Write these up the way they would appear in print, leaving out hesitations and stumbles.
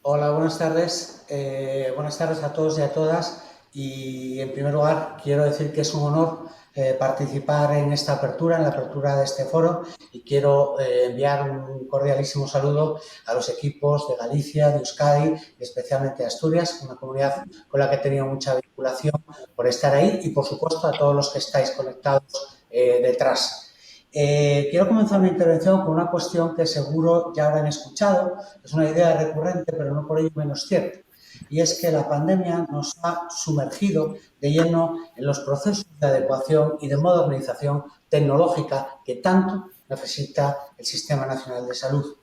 Hola, buenas tardes. Buenas tardes a todos y a todas. Y en primer lugar, quiero decir que es un honor participar en esta apertura, en la apertura de este foro. Y quiero enviar un cordialísimo saludo a los equipos de Galicia, de Euskadi y especialmente de Asturias, una comunidad con la que he tenido mucha vinculación por estar ahí. Y por supuesto a todos los que estáis conectados detrás. Quiero comenzar mi intervención con una cuestión que seguro ya habrán escuchado. Es una idea recurrente, pero no por ello menos cierta. Y es que la pandemia nos ha sumergido de lleno en los procesos de adecuación y de modernización tecnológica que tanto necesita el Sistema Nacional de Salud.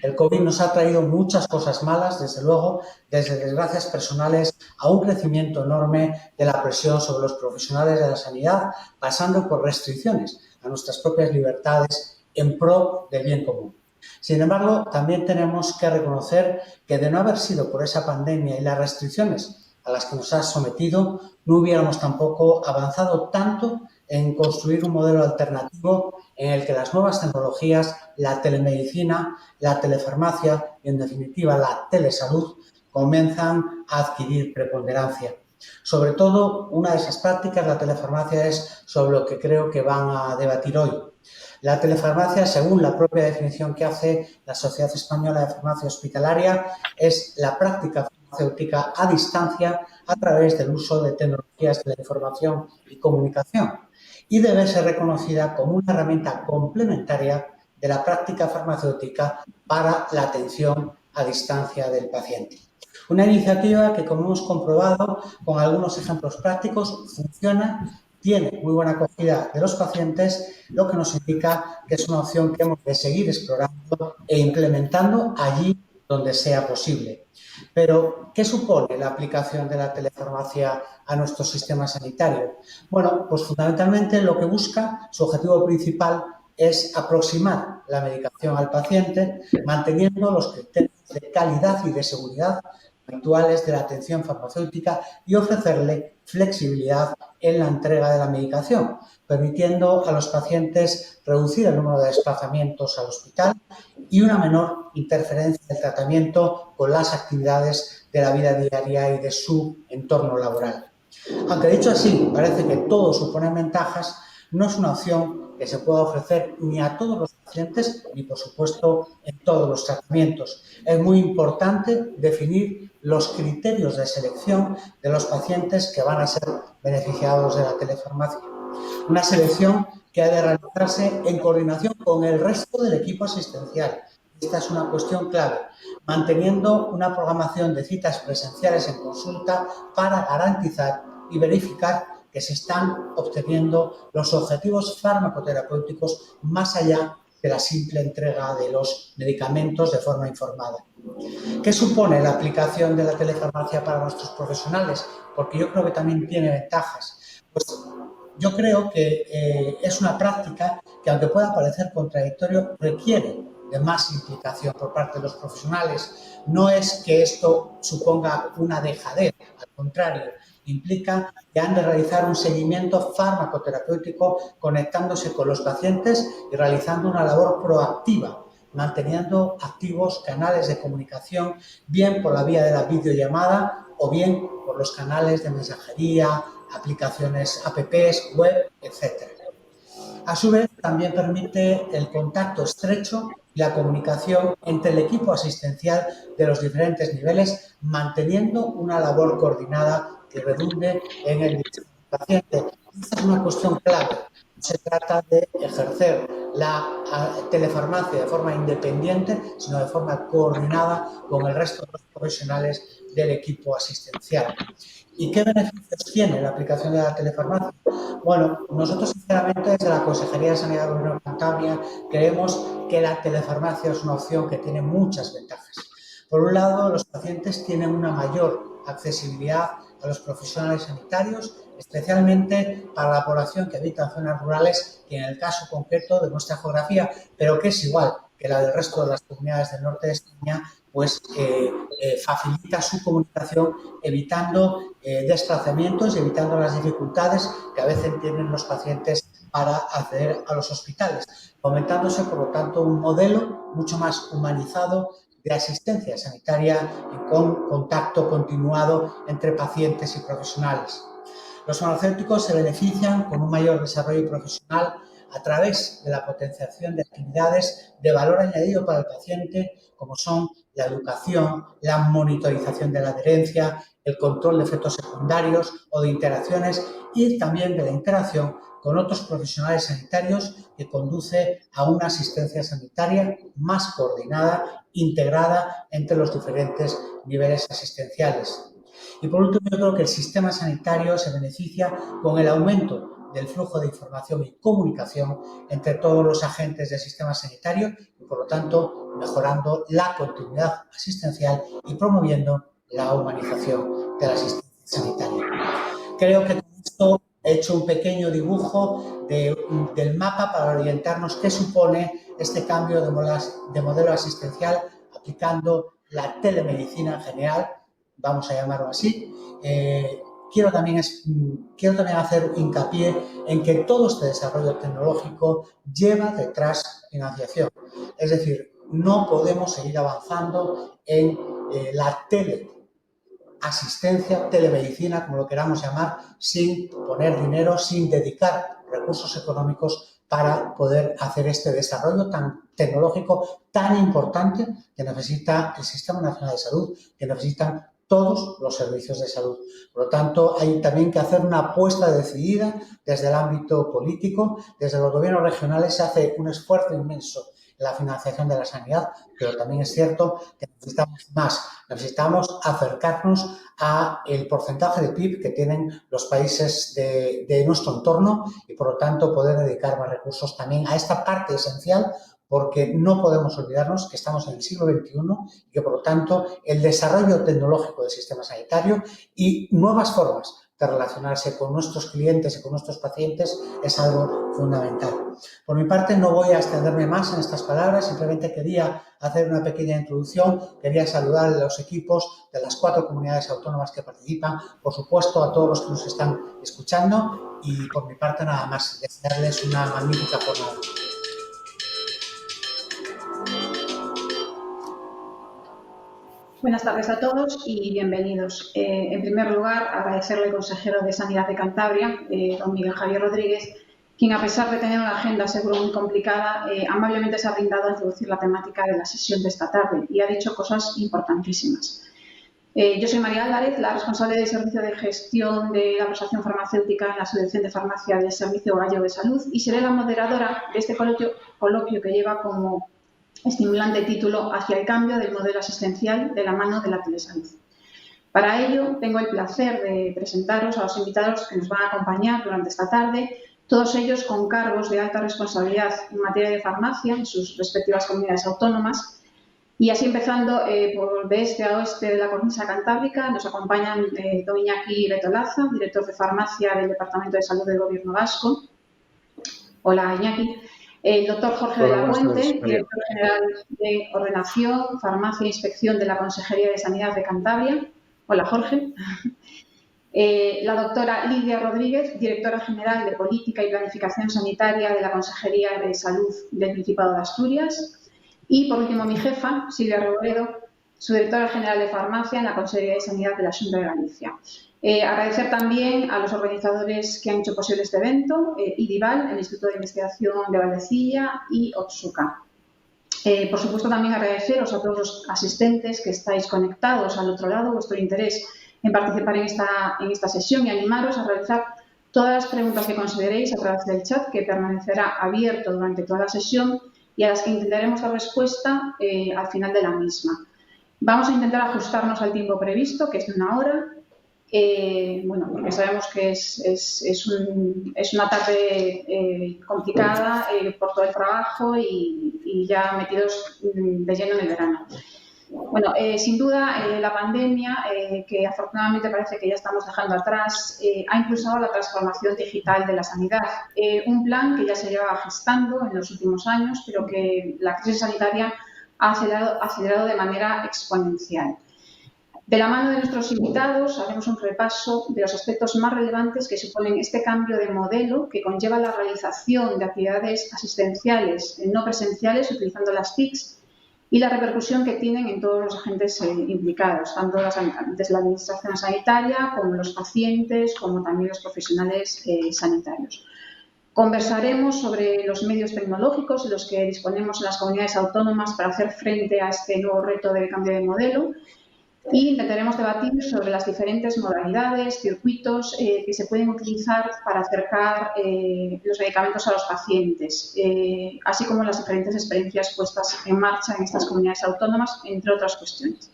El COVID nos ha traído muchas cosas malas, desde luego, desde desgracias personales a un crecimiento enorme de la presión sobre los profesionales de la sanidad, pasando por restricciones a nuestras propias libertades en pro del bien común. Sin embargo, también tenemos que reconocer que de no haber sido por esa pandemia y las restricciones a las que nos ha sometido, no hubiéramos tampoco avanzado tanto en construir un modelo alternativo en el que las nuevas tecnologías, la telemedicina, la telefarmacia y, en definitiva, la telesalud comienzan a adquirir preponderancia. Sobre todo, una de esas prácticas, la telefarmacia, es sobre lo que creo que van a debatir hoy. La telefarmacia, según la propia definición que hace la Sociedad Española de Farmacia Hospitalaria, es la práctica farmacéutica a distancia a través del uso de tecnologías de la información y comunicación y debe ser reconocida como una herramienta complementaria de la práctica farmacéutica para la atención a distancia del paciente. Una iniciativa que, como hemos comprobado con algunos ejemplos prácticos, funciona, tiene muy buena acogida de los pacientes, lo que nos indica que es una opción que hemos de seguir explorando e implementando allí donde sea posible. Pero, ¿qué supone la aplicación de la telefarmacia a nuestro sistema sanitario? Bueno, pues fundamentalmente lo que busca, su objetivo principal, es aproximar la medicación al paciente, manteniendo los criterios de calidad y de seguridad habituales de la atención farmacéutica y ofrecerle flexibilidad en la entrega de la medicación, permitiendo a los pacientes reducir el número de desplazamientos al hospital y una menor interferencia del tratamiento con las actividades de la vida diaria y de su entorno laboral. Aunque dicho así, parece que todo supone ventajas, no es una opción que se pueda ofrecer ni a todos los pacientes ni, por supuesto, en todos los tratamientos. Es muy importante definir los criterios de selección de los pacientes que van a ser beneficiados de la telefarmacia. Una selección que ha de realizarse en coordinación con el resto del equipo asistencial. Esta es una cuestión clave, manteniendo una programación de citas presenciales en consulta para garantizar y verificar que se están obteniendo los objetivos farmacoterapéuticos más allá de la simple entrega de los medicamentos de forma informada. ¿Qué supone la aplicación de la telefarmacia para nuestros profesionales? Porque yo creo que también tiene ventajas. Pues yo creo que es una práctica que, aunque pueda parecer contradictorio, requiere de más implicación por parte de los profesionales. No es que esto suponga una dejadez, al contrario, implica que han de realizar un seguimiento farmacoterapéutico conectándose con los pacientes y realizando una labor proactiva, manteniendo activos canales de comunicación, bien por la vía de la videollamada o bien por los canales de mensajería, aplicaciones, apps, web, etcétera. A su vez, también permite el contacto estrecho y la comunicación entre el equipo asistencial de los diferentes niveles, manteniendo una labor coordinada que redunde en el paciente. Esta es una cuestión clave. No se trata de ejercer la telefarmacia de forma independiente, sino de forma coordinada con el resto de los profesionales del equipo asistencial. ¿Y qué beneficios tiene la aplicación de la telefarmacia? Bueno, nosotros sinceramente desde la Consejería de Sanidad del Gobierno de Cantabria creemos que la telefarmacia es una opción que tiene muchas ventajas. Por un lado, los pacientes tienen una mayor accesibilidad a los profesionales sanitarios, especialmente para la población que habita en zonas rurales, que en el caso concreto de nuestra geografía, pero que es igual que la del resto de las comunidades del norte de España, pues facilita su comunicación evitando desplazamientos y evitando las dificultades que a veces tienen los pacientes para acceder a los hospitales, fomentándose, por lo tanto, un modelo mucho más humanizado de asistencia sanitaria con contacto continuado entre pacientes y profesionales. Los farmacéuticos se benefician con un mayor desarrollo profesional a través de la potenciación de actividades de valor añadido para el paciente, como son la educación, la monitorización de la adherencia, el control de efectos secundarios o de interacciones y también de la interacción con otros profesionales sanitarios que conduce a una asistencia sanitaria más coordinada, integrada entre los diferentes niveles asistenciales. Y por último, yo creo que el sistema sanitario se beneficia con el aumento del flujo de información y comunicación entre todos los agentes del sistema sanitario y, por lo tanto, mejorando la continuidad asistencial y promoviendo la humanización de la asistencia sanitaria. Creo que con esto he hecho un pequeño dibujo del mapa para orientarnos qué supone este cambio de modelo asistencial aplicando la telemedicina en general, vamos a llamarlo así. Quiero también hacer hincapié en que todo este desarrollo tecnológico lleva detrás financiación. Es decir, no podemos seguir avanzando en la teleasistencia, telemedicina, como lo queramos llamar, sin poner dinero, sin dedicar recursos económicos para poder hacer este desarrollo tan tecnológico, tan importante que necesita el Sistema Nacional de Salud, que necesitan todos los servicios de salud. Por lo tanto, hay también que hacer una apuesta decidida desde el ámbito político. Desde los gobiernos regionales se hace un esfuerzo inmenso en la financiación de la sanidad, pero también es cierto que necesitamos más. Necesitamos acercarnos al porcentaje de PIB que tienen los países de nuestro entorno y, por lo tanto, poder dedicar más recursos también a esta parte esencial, porque no podemos olvidarnos que estamos en el siglo XXI y que, por lo tanto, el desarrollo tecnológico del sistema sanitario y nuevas formas de relacionarse con nuestros clientes y con nuestros pacientes es algo fundamental. Por mi parte, no voy a extenderme más en estas palabras, simplemente quería hacer una pequeña introducción, quería saludar a los equipos de las 4 comunidades autónomas que participan, por supuesto a todos los que nos están escuchando y por mi parte nada más, desearles una magnífica jornada. Buenas tardes a todos y bienvenidos. En primer lugar, agradecerle al consejero de Sanidad de Cantabria, don Miguel Javier Rodríguez, quien, a pesar de tener una agenda seguro muy complicada, amablemente se ha brindado a introducir la temática de la sesión de esta tarde y ha dicho cosas importantísimas. Yo soy María Álvarez, la responsable del Servicio de Gestión de la Prestación Farmacéutica en la Asociación de Farmacia del Servicio Gallego de Salud y seré la moderadora de este coloquio que lleva como estimulante título Hacia el cambio del modelo asistencial de la mano de la telesalud. Para ello, tengo el placer de presentaros a los invitados que nos van a acompañar durante esta tarde, todos ellos con cargos de alta responsabilidad en materia de farmacia en sus respectivas comunidades autónomas. Y así empezando por de este a oeste de la cornisa cantábrica, nos acompañan don Iñaki Betolaza, director de farmacia del Departamento de Salud del Gobierno Vasco. Hola, Iñaki. El doctor Jorge de la Puente, director general de Ordenación, Farmacia e Inspección de la Consejería de Sanidad de Cantabria. Hola, Jorge. La doctora Lidia Rodríguez, directora general de Política y Planificación Sanitaria de la Consejería de Salud del Principado de Asturias. Y, por último, mi jefa, Silvia Reboredo, su directora general de Farmacia en la Consejería de Sanidad de la Xunta de Galicia. Agradecer también a los organizadores que han hecho posible este evento, IDIVAL, el Instituto de Investigación de Valdecilla y Otsuka. Por supuesto, también agradeceros a todos los asistentes que estáis conectados al otro lado, vuestro interés en participar en esta sesión y animaros a realizar todas las preguntas que consideréis a través del chat, que permanecerá abierto durante toda la sesión y a las que intentaremos dar respuesta al final de la misma. Vamos a intentar ajustarnos al tiempo previsto, que es de 1 hora. Bueno, porque sabemos que es una tarde complicada por todo el trabajo y ya metidos de lleno en el verano. Bueno, sin duda la pandemia, que afortunadamente parece que ya estamos dejando atrás, ha impulsado la transformación digital de la sanidad. Un plan que ya se llevaba gestando en los últimos años, pero que la crisis sanitaria ha acelerado de manera exponencial. De la mano de nuestros invitados haremos un repaso de los aspectos más relevantes que suponen este cambio de modelo que conlleva la realización de actividades asistenciales no presenciales utilizando las TICs y la repercusión que tienen en todos los agentes implicados, tanto desde la administración sanitaria como los pacientes, como también los profesionales sanitarios. Conversaremos sobre los medios tecnológicos de los que disponemos en las comunidades autónomas para hacer frente a este nuevo reto del cambio de modelo y intentaremos debatir sobre las diferentes modalidades, circuitos que se pueden utilizar para acercar los medicamentos a los pacientes, así como las diferentes experiencias puestas en marcha en estas comunidades autónomas, entre otras cuestiones.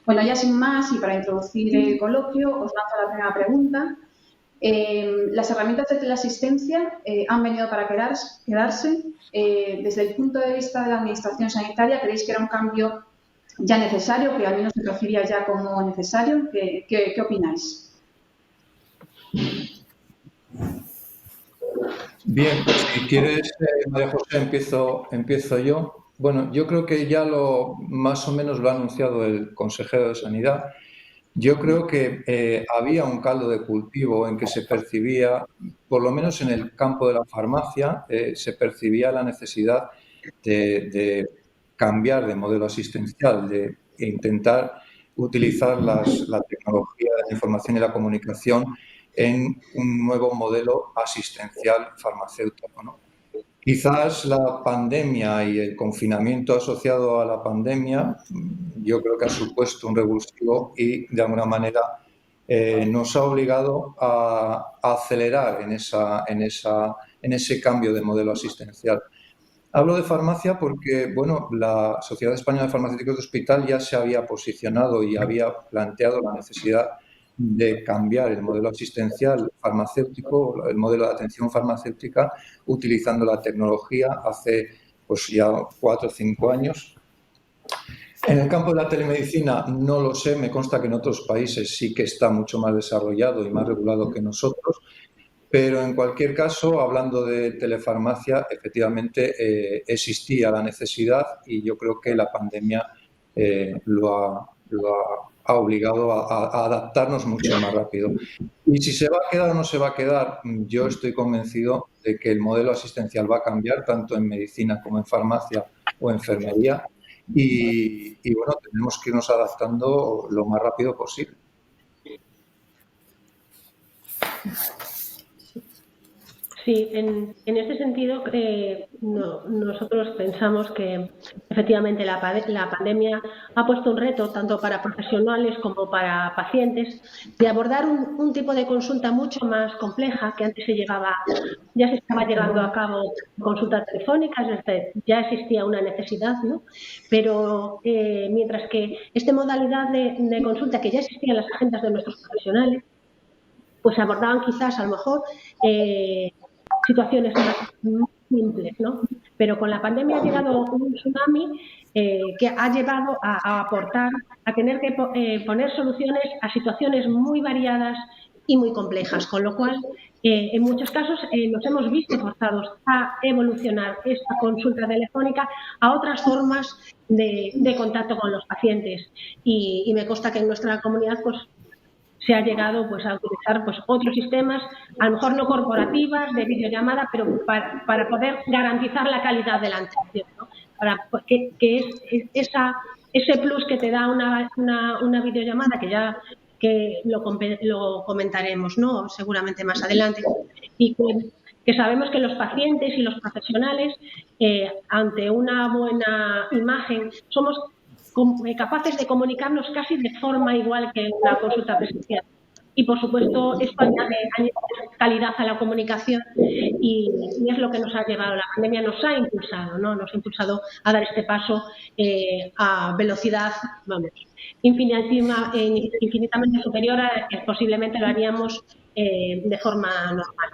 Bueno, ya sin más y para introducir el coloquio, os lanzo la primera pregunta. Las herramientas de teleasistencia han venido para quedarse. Desde el punto de vista de la Administración sanitaria, ¿creéis que era un cambio ya necesario, que al menos se percibía ya como necesario? ¿Qué opináis? Bien, si quieres, María José, empiezo yo. Bueno, yo creo que ya más o menos lo ha anunciado el consejero de Sanidad. Yo creo que había un caldo de cultivo en que se percibía, por lo menos en el campo de la farmacia, se percibía la necesidad de cambiar de modelo asistencial, de intentar utilizar la tecnología de la información y la comunicación en un nuevo modelo asistencial farmacéutico, ¿no? Quizás la pandemia y el confinamiento asociado a la pandemia, yo creo que ha supuesto un revulsivo y, de alguna manera, nos ha obligado a acelerar en ese cambio de modelo asistencial. Hablo de farmacia porque, bueno, la Sociedad Española de Farmacéuticos de Hospital ya se había posicionado y había planteado la necesidad de cambiar el modelo asistencial farmacéutico, el modelo de atención farmacéutica, utilizando la tecnología hace pues ya 4 o 5 años. En el campo de la telemedicina no lo sé, me consta que en otros países sí que está mucho más desarrollado y más regulado que nosotros, pero en cualquier caso, hablando de telefarmacia, efectivamente existía la necesidad y yo creo que la pandemia lo ha obligado a adaptarnos mucho más rápido. Y si se va a quedar o no se va a quedar, yo estoy convencido de que el modelo asistencial va a cambiar tanto en medicina como en farmacia o enfermería y bueno, tenemos que irnos adaptando lo más rápido posible. Sí, en ese sentido nosotros pensamos que efectivamente la pandemia ha puesto un reto tanto para profesionales como para pacientes de abordar un tipo de consulta mucho más compleja que antes ya se estaba llevando a cabo consultas telefónicas, ya existía una necesidad, ¿no? Pero mientras que esta modalidad de consulta que ya existía en las agendas de nuestros profesionales, pues abordaban quizás a lo mejor situaciones más simples, ¿no? Pero con la pandemia ha llegado un tsunami que ha llevado a aportar, a tener que poner soluciones a situaciones muy variadas y muy complejas, con lo cual en muchos casos nos hemos visto forzados a evolucionar esta consulta telefónica a otras formas de contacto con los pacientes y me consta que en nuestra comunidad pues se ha llegado pues a utilizar pues otros sistemas, a lo mejor no corporativas, de videollamada, pero para poder garantizar la calidad de la atención, ¿no? Pues, que es ese plus que te da una videollamada que lo comentaremos, ¿no? Seguramente más adelante, y que sabemos que los pacientes y los profesionales ante una buena imagen somos capaces de comunicarnos casi de forma igual que una consulta presencial. Y, por supuesto, esto añade calidad a la comunicación y es lo que nos ha llevado. La pandemia nos ha impulsado, ¿no? Nos ha impulsado a dar este paso a velocidad, vamos, infinitamente superior a que posiblemente lo haríamos de forma normal.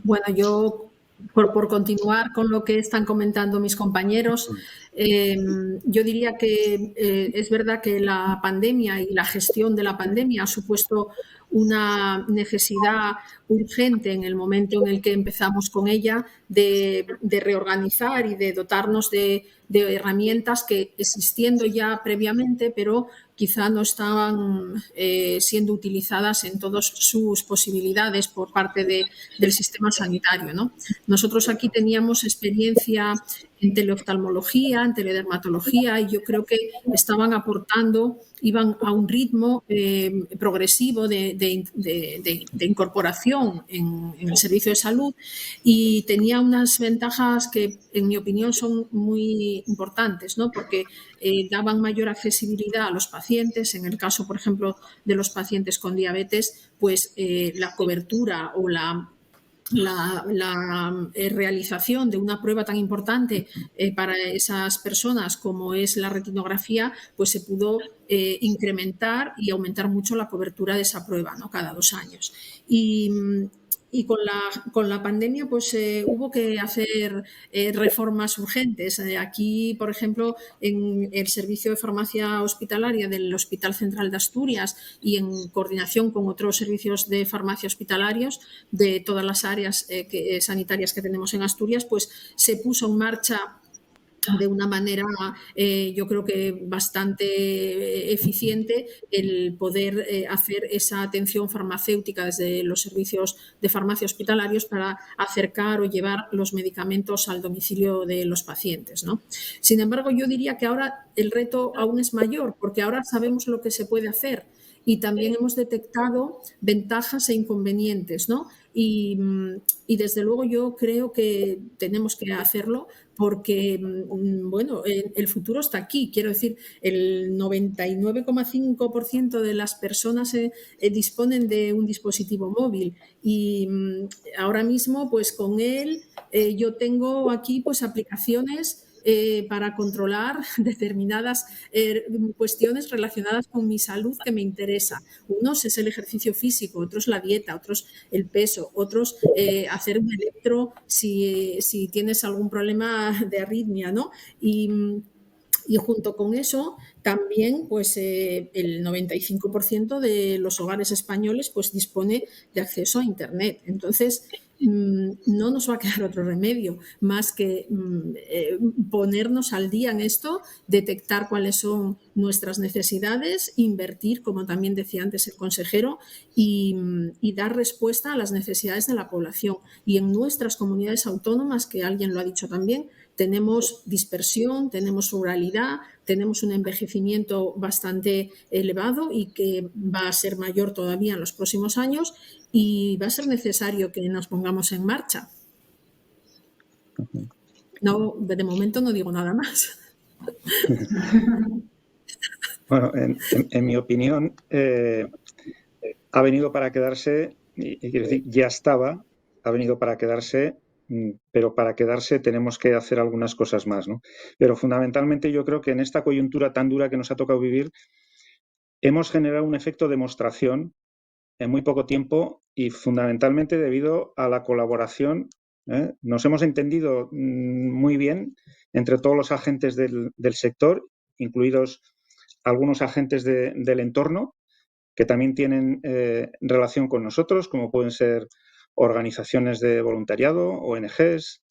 Bueno, yo, por continuar con lo que están comentando mis compañeros, yo diría que es verdad que la pandemia y la gestión de la pandemia ha supuesto una necesidad urgente en el momento en el que empezamos con ella de reorganizar y de dotarnos de de herramientas que existiendo ya previamente, pero quizá no estaban siendo utilizadas en todas sus posibilidades por parte del sistema sanitario, ¿no? Nosotros aquí teníamos experiencia en teleoftalmología, en teledermatología, y yo creo que estaban aportando, iban a un ritmo progresivo de incorporación en el servicio de salud, y tenía unas ventajas que, en mi opinión, son muy importantes, ¿no? Porque daban mayor accesibilidad a los pacientes. En el caso, por ejemplo, de los pacientes con diabetes, pues la cobertura o la realización de una prueba tan importante para esas personas como es la retinografía, pues se pudo incrementar y aumentar mucho la cobertura de esa prueba, ¿no? Cada 2 años. Y con la pandemia pues hubo que hacer reformas urgentes. Aquí, por ejemplo, en el servicio de farmacia hospitalaria del Hospital Central de Asturias y en coordinación con otros servicios de farmacia hospitalarios de todas las áreas sanitarias que tenemos en Asturias, pues se puso en marcha de una manera, yo creo que bastante eficiente, el poder hacer esa atención farmacéutica desde los servicios de farmacia hospitalarios para acercar o llevar los medicamentos al domicilio de los pacientes, ¿no? Sin embargo, yo diría que ahora el reto aún es mayor, porque ahora sabemos lo que se puede hacer y también hemos detectado ventajas e inconvenientes, ¿no? Y desde luego yo creo que tenemos que hacerlo porque, bueno, el futuro está aquí. Quiero decir, el 99,5% de las personas disponen de un dispositivo móvil y ahora mismo, pues con él yo tengo aquí pues aplicaciones para controlar determinadas cuestiones relacionadas con mi salud que me interesa. Unos es el ejercicio físico, otros la dieta, otros el peso, otros hacer un electro si tienes algún problema de arritmia, ¿no? Y junto con eso, también pues, el 95% de los hogares españoles pues, dispone de acceso a Internet. Entonces, no nos va a quedar otro remedio más que ponernos al día en esto, detectar cuáles son nuestras necesidades, invertir, como también decía antes el consejero, y dar respuesta a las necesidades de la población. Y en nuestras comunidades autónomas, que alguien lo ha dicho también, tenemos dispersión, tenemos ruralidad, tenemos un envejecimiento bastante elevado y que va a ser mayor todavía en los próximos años, y va a ser necesario que nos pongamos en marcha. No, de momento no digo nada más. Bueno, en mi opinión, ha venido para quedarse, y quiero decir, ya estaba, ha venido para quedarse, pero para quedarse tenemos que hacer algunas cosas más, ¿no? Pero fundamentalmente yo creo que en esta coyuntura tan dura que nos ha tocado vivir, hemos generado un efecto de demostración en muy poco tiempo y fundamentalmente debido a la colaboración. Nos hemos entendido muy bien entre todos los agentes del sector, incluidos algunos agentes del entorno que también tienen relación con nosotros, como pueden ser organizaciones de voluntariado, ONGs.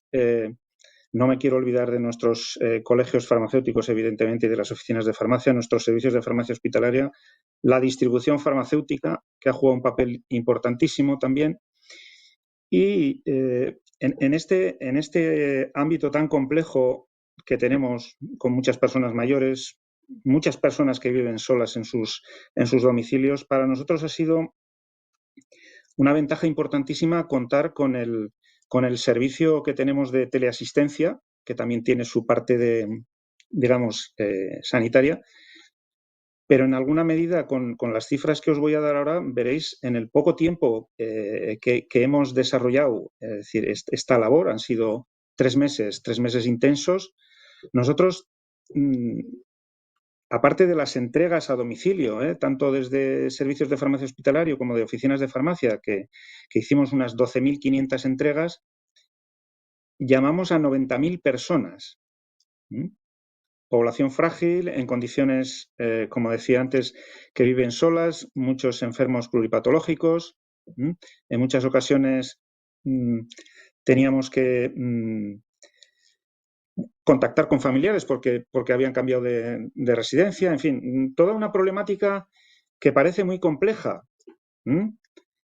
No me quiero olvidar de nuestros colegios farmacéuticos, evidentemente, y de las oficinas de farmacia, nuestros servicios de farmacia hospitalaria, la distribución farmacéutica, que ha jugado un papel importantísimo también. Y en este ámbito tan complejo que tenemos, con muchas personas mayores, muchas personas que viven solas en sus domicilios, para nosotros ha sido una ventaja importantísima contar con el servicio que tenemos de teleasistencia, que también tiene su parte digamos, sanitaria, pero en alguna medida con las cifras que os voy a dar ahora, veréis en el poco tiempo que hemos desarrollado, es decir, esta labor, han sido 3 meses intensos. Nosotros, aparte de las entregas a domicilio, tanto desde servicios de farmacia hospitalario como de oficinas de farmacia, que hicimos unas 12.500 entregas, llamamos a 90.000 personas. Población frágil, en condiciones, como decía antes, que viven solas, muchos enfermos pluripatológicos. En muchas ocasiones teníamos que contactar con familiares porque habían cambiado de residencia, en fin, toda una problemática que parece muy compleja.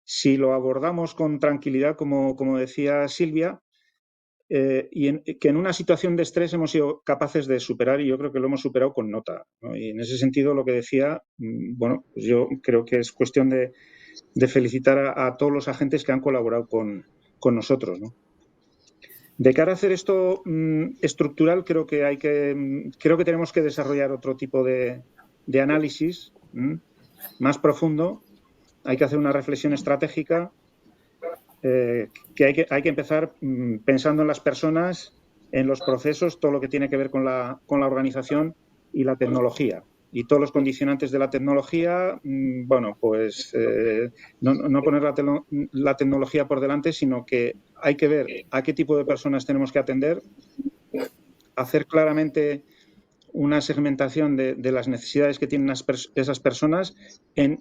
Si lo abordamos con tranquilidad, como decía Silvia, que en una situación de estrés hemos sido capaces de superar, y yo creo que lo hemos superado con nota, ¿no? Y en ese sentido lo que decía, bueno, pues yo creo que es cuestión de felicitar a todos los agentes que han colaborado con nosotros, ¿no? De cara a hacer esto estructural, creo que tenemos que desarrollar otro tipo de análisis más profundo. Hay que hacer una reflexión estratégica que hay que empezar pensando en las personas, en los procesos, todo lo que tiene que ver con la organización y la tecnología. Y todos los condicionantes de la tecnología, bueno, pues no poner la tecnología por delante, sino que hay que ver a qué tipo de personas tenemos que atender, hacer claramente una segmentación de las necesidades que tienen esas personas en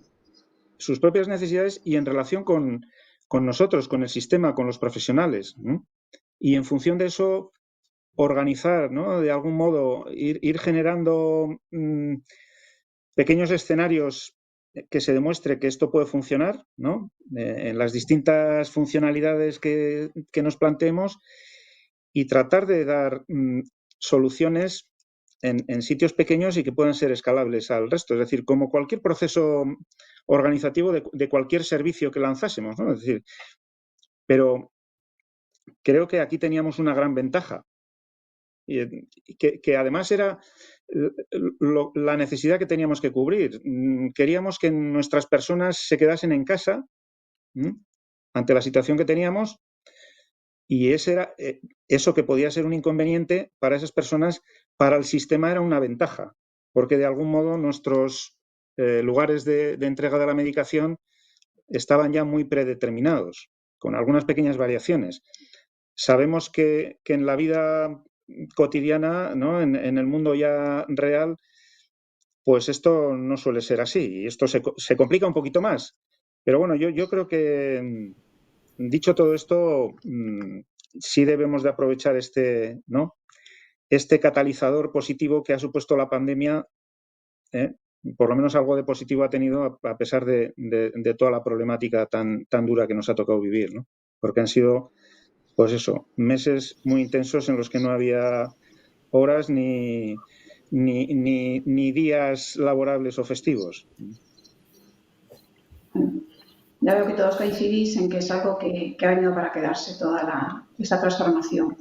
sus propias necesidades y en relación con nosotros, con el sistema, con los profesionales, ¿no? Y en función de eso, organizar, ¿no? De algún modo, ir generando pequeños escenarios que se demuestre que esto puede funcionar, ¿no? En las distintas funcionalidades que nos planteemos, y tratar de dar soluciones en sitios pequeños y que puedan ser escalables al resto. Es decir, como cualquier proceso organizativo de cualquier servicio que lanzásemos, ¿no? Es decir, pero creo que aquí teníamos una gran ventaja, y que además era la necesidad que teníamos que cubrir. Queríamos que nuestras personas se quedasen en casa ante la situación que teníamos, y eso que podía ser un inconveniente para esas personas, para el sistema era una ventaja, porque de algún modo nuestros lugares de entrega de la medicación estaban ya muy predeterminados, con algunas pequeñas variaciones. Sabemos que en la vida cotidiana, ¿no? En el mundo ya real, pues esto no suele ser así, y esto se complica un poquito más. Pero bueno, yo creo que, dicho todo esto, sí debemos de aprovechar este catalizador positivo que ha supuesto la pandemia. Por lo menos algo de positivo ha tenido, a pesar de toda la problemática tan dura que nos ha tocado vivir, ¿no? Porque han sido, pues eso, meses muy intensos en los que no había horas ni días laborables o festivos. Ya veo que todos coincidís en que es algo que ha venido para quedarse toda esta transformación.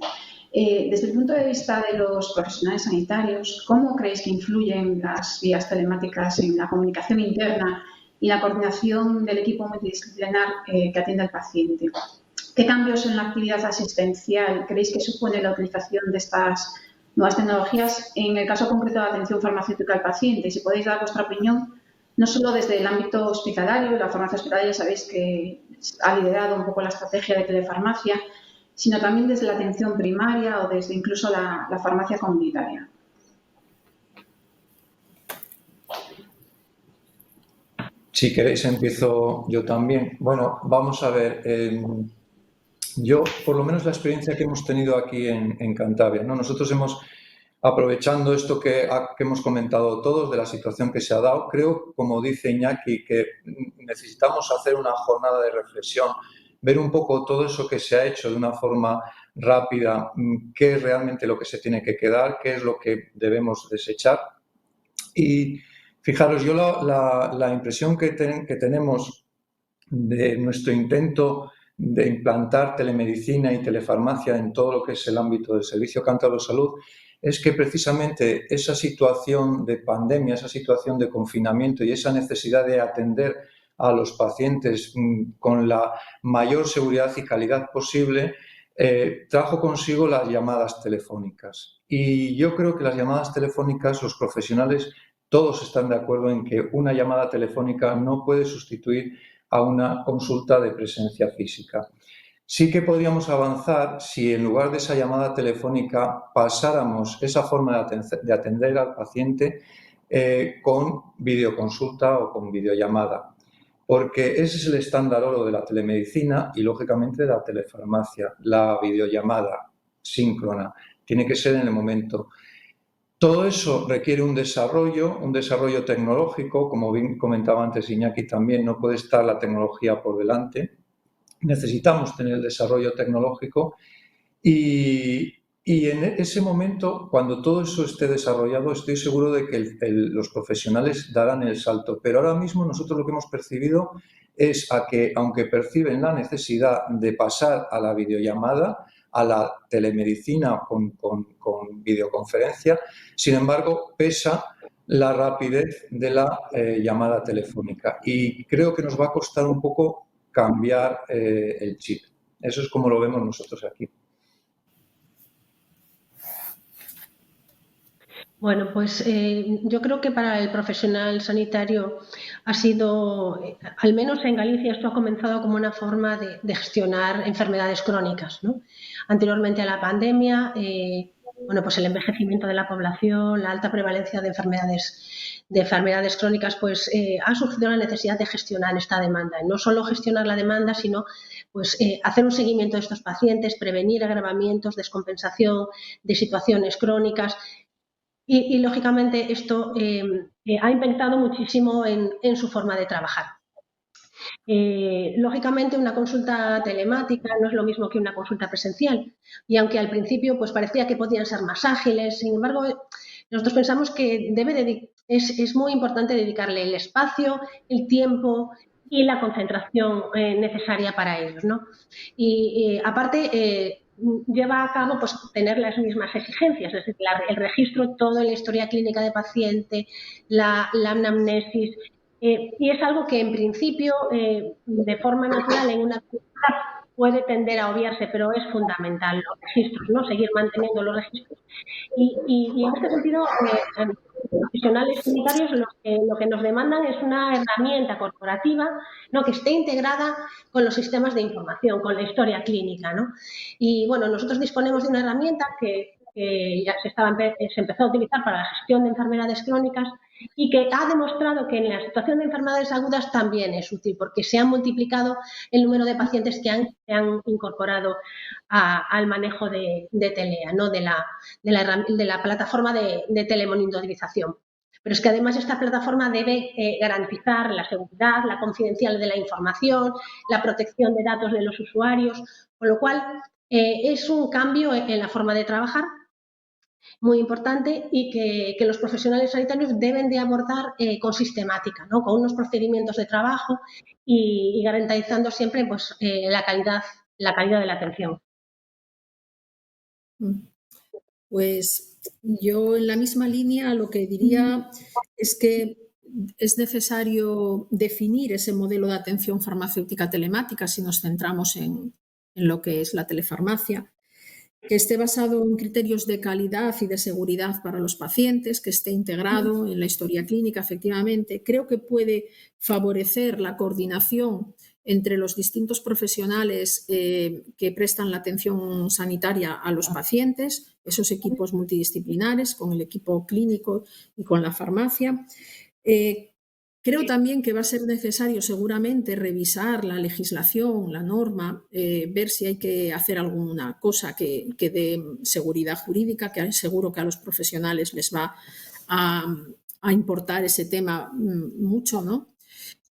Desde el punto de vista de los profesionales sanitarios, ¿cómo creéis que influyen las vías telemáticas en la comunicación interna y la coordinación del equipo multidisciplinar que atiende al paciente? ¿Qué cambios en la actividad asistencial creéis que supone la utilización de estas nuevas tecnologías en el caso concreto de la atención farmacéutica al paciente? Y si podéis dar vuestra opinión, no solo desde el ámbito hospitalario, la farmacia hospitalaria sabéis que ha liderado un poco la estrategia de telefarmacia, sino también desde la atención primaria o desde incluso la farmacia comunitaria. Si queréis empiezo yo también. Bueno, vamos a ver. Yo, por lo menos la experiencia que hemos tenido aquí en Cantabria, ¿no? Nosotros aprovechando esto que hemos comentado todos de la situación que se ha dado, creo, como dice Iñaki, que necesitamos hacer una jornada de reflexión, ver un poco todo eso que se ha hecho de una forma rápida, qué es realmente lo que se tiene que quedar, qué es lo que debemos desechar. Y fijaros, yo la impresión que tenemos de nuestro intento de implantar telemedicina y telefarmacia en todo lo que es el ámbito del Servicio Cántabro de Salud es que precisamente esa situación de pandemia, esa situación de confinamiento y esa necesidad de atender a los pacientes con la mayor seguridad y calidad posible trajo consigo las llamadas telefónicas. Y yo creo que las llamadas telefónicas, los profesionales, todos están de acuerdo en que una llamada telefónica no puede sustituir a una consulta de presencia física. Sí que podríamos avanzar si en lugar de esa llamada telefónica pasáramos esa forma de atender al paciente con videoconsulta o con videollamada, porque ese es el estándar oro de la telemedicina y, lógicamente, de la telefarmacia, la videollamada síncrona. tiene que ser en el momento. Todo eso requiere un desarrollo tecnológico, como bien comentaba antes Iñaki también, no puede estar la tecnología por delante. Necesitamos tener el desarrollo tecnológico y en ese momento, cuando todo eso esté desarrollado, estoy seguro de que los profesionales darán el salto. Pero ahora mismo nosotros lo que hemos percibido es a que, aunque perciben la necesidad de pasar a la videollamada, a la telemedicina con videoconferencia, sin embargo, pesa la rapidez de la llamada telefónica. Y creo que nos va a costar un poco cambiar el chip. Eso es como lo vemos nosotros aquí. Bueno, pues yo creo que para el profesional sanitario ha sido, al menos en Galicia, esto ha comenzado como una forma de gestionar enfermedades crónicas, ¿no? Anteriormente a la pandemia, bueno, pues el envejecimiento de la población, la alta prevalencia de enfermedades crónicas, pues ha surgido la necesidad de gestionar esta demanda. No solo gestionar la demanda, sino pues hacer un seguimiento de estos pacientes, prevenir agravamientos, descompensación de situaciones crónicas. Y lógicamente, esto ha impactado muchísimo en su forma de trabajar. Lógicamente, una consulta telemática no es lo mismo que una consulta presencial. Y aunque al principio pues, parecía que podían ser más ágiles, sin embargo, nosotros pensamos que es muy importante dedicarle el espacio, el tiempo y la concentración necesaria para ellos, ¿no? Y aparte, lleva a cabo pues, tener las mismas exigencias, es decir, el registro, toda la historia clínica de paciente, la anamnesis, y es algo que en principio, de forma natural, en una consulta puede tender a obviarse, pero es fundamental los registros, ¿no? Seguir manteniendo los registros. Y en este sentido, los profesionales sanitarios lo que nos demandan es una herramienta corporativa, ¿no? Que esté integrada con los sistemas de información, con la historia clínica, ¿no? Y bueno, nosotros disponemos de una herramienta que ya se empezó a utilizar para la gestión de enfermedades crónicas y que ha demostrado que en la situación de enfermedades agudas también es útil, porque se ha multiplicado el número de pacientes que se han incorporado al manejo de TELEA, ¿no? de la plataforma de telemonitorización. Pero es que además esta plataforma debe garantizar la seguridad, la confidencialidad de la información, la protección de datos de los usuarios, con lo cual es un cambio en la forma de trabajar muy importante y que los profesionales sanitarios deben de abordar con sistemática, ¿no? Con unos procedimientos de trabajo y garantizando siempre pues, la calidad de la atención. Pues yo en la misma línea lo que diría es que es necesario definir ese modelo de atención farmacéutica telemática si nos centramos en lo que es la telefarmacia, que esté basado en criterios de calidad y de seguridad para los pacientes, que esté integrado en la historia clínica, efectivamente. Creo que puede favorecer la coordinación entre los distintos profesionales que prestan la atención sanitaria a los pacientes, esos equipos multidisciplinares, con el equipo clínico y con la farmacia. Creo también que va a ser necesario seguramente revisar la legislación, la norma, ver si hay que hacer alguna cosa que dé seguridad jurídica, que seguro que a los profesionales les va a importar ese tema mucho, ¿no?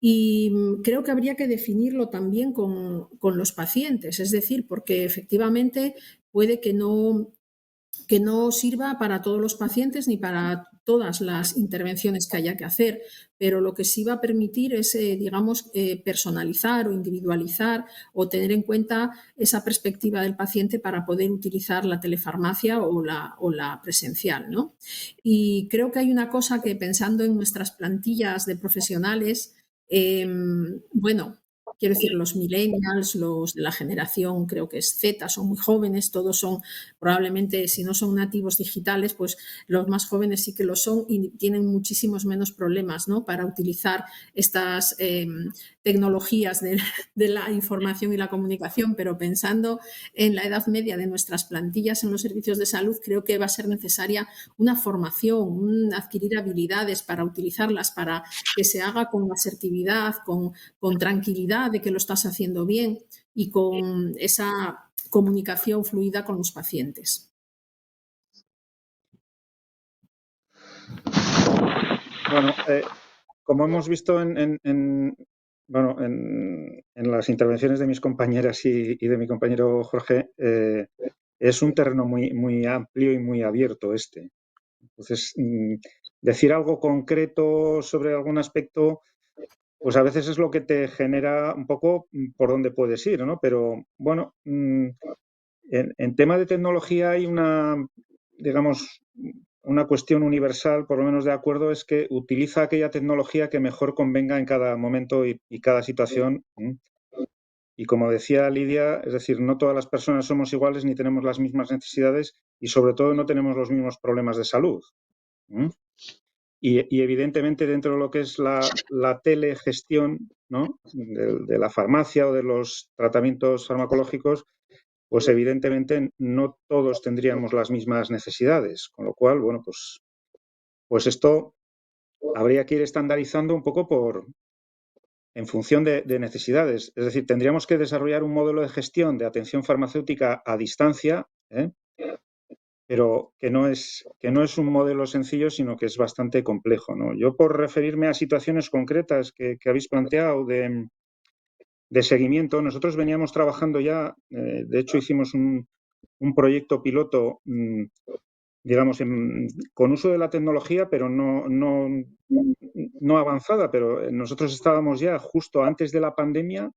Y creo que habría que definirlo también con los pacientes, es decir, porque efectivamente puede que no sirva para todos los pacientes ni para todas las intervenciones que haya que hacer, pero lo que sí va a permitir es, digamos, personalizar o individualizar o tener en cuenta esa perspectiva del paciente para poder utilizar la telefarmacia o la presencial, ¿no? Y creo que hay una cosa que, pensando en nuestras plantillas de profesionales, bueno, quiero decir, los millennials, los de la generación, creo que es Z, son muy jóvenes, todos son probablemente, si no son nativos digitales, pues los más jóvenes sí que lo son y tienen muchísimos menos problemas, ¿no? Para utilizar estas tecnologías de la información y la comunicación, pero pensando en la edad media de nuestras plantillas en los servicios de salud, creo que va a ser necesaria una formación, adquirir habilidades para utilizarlas, para que se haga con asertividad, con tranquilidad de que lo estás haciendo bien y con esa comunicación fluida con los pacientes. Bueno, como hemos visto en las intervenciones de mis compañeras y de mi compañero Jorge, es un terreno muy amplio y muy abierto este. Entonces, decir algo concreto sobre algún aspecto, pues a veces es lo que te genera un poco por dónde puedes ir, ¿no? Pero bueno, en tema de tecnología hay digamos, una cuestión universal, por lo menos de acuerdo, es que utiliza aquella tecnología que mejor convenga en cada momento y cada situación. Y como decía Lidia, es decir, no todas las personas somos iguales ni tenemos las mismas necesidades y sobre todo no tenemos los mismos problemas de salud. Y evidentemente dentro de lo que es la telegestión, ¿no?, de la farmacia o de los tratamientos farmacológicos, pues evidentemente no todos tendríamos las mismas necesidades, con lo cual, bueno, pues esto habría que ir estandarizando un poco en función de necesidades. Es decir, tendríamos que desarrollar un modelo de gestión de atención farmacéutica a distancia, pero que no es un modelo sencillo, sino que es bastante complejo, ¿no? Yo, por referirme a situaciones concretas que habéis planteado de seguimiento, nosotros veníamos trabajando ya, de hecho hicimos un proyecto piloto, digamos, con uso de la tecnología, pero no avanzada, pero nosotros estábamos ya justo antes de la pandemia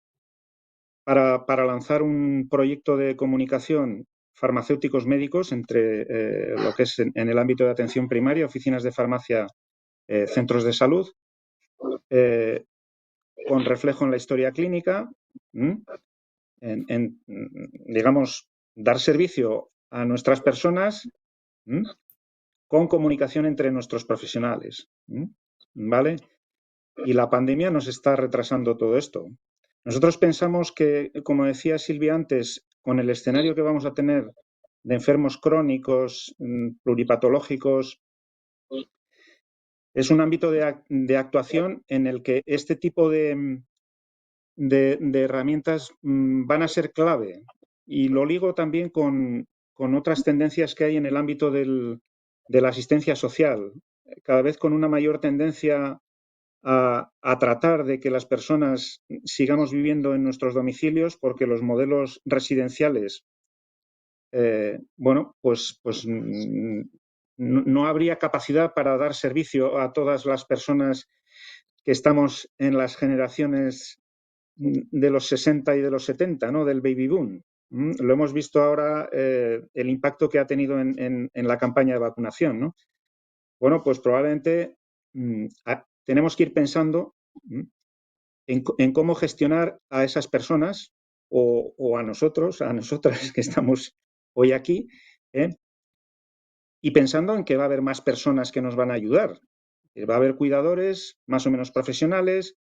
para lanzar un proyecto de comunicación farmacéuticos médicos entre lo que es en el ámbito de atención primaria, oficinas de farmacia, centros de salud, con reflejo en la historia clínica, digamos, dar servicio a nuestras personas con comunicación entre nuestros profesionales, ¿vale? Y la pandemia nos está retrasando todo esto. Nosotros pensamos que, como decía Silvia antes, con el escenario que vamos a tener de enfermos crónicos, pluripatológicos, es un ámbito de actuación en el que este tipo de herramientas van a ser clave. Y lo ligo también con otras tendencias que hay en el ámbito de la asistencia social, cada vez con una mayor tendencia a tratar de que las personas sigamos viviendo en nuestros domicilios, porque los modelos residenciales, pues no habría capacidad para dar servicio a todas las personas que estamos en las generaciones de los 60 y de los 70, ¿no?, del baby boom. Lo hemos visto ahora, el impacto que ha tenido en la campaña de vacunación, ¿no? Bueno, pues probablemente tenemos que ir pensando en cómo gestionar a esas personas o a nosotros, a nosotras que estamos hoy aquí, y pensando en que va a haber más personas que nos van a ayudar. Va a haber cuidadores más o menos profesionales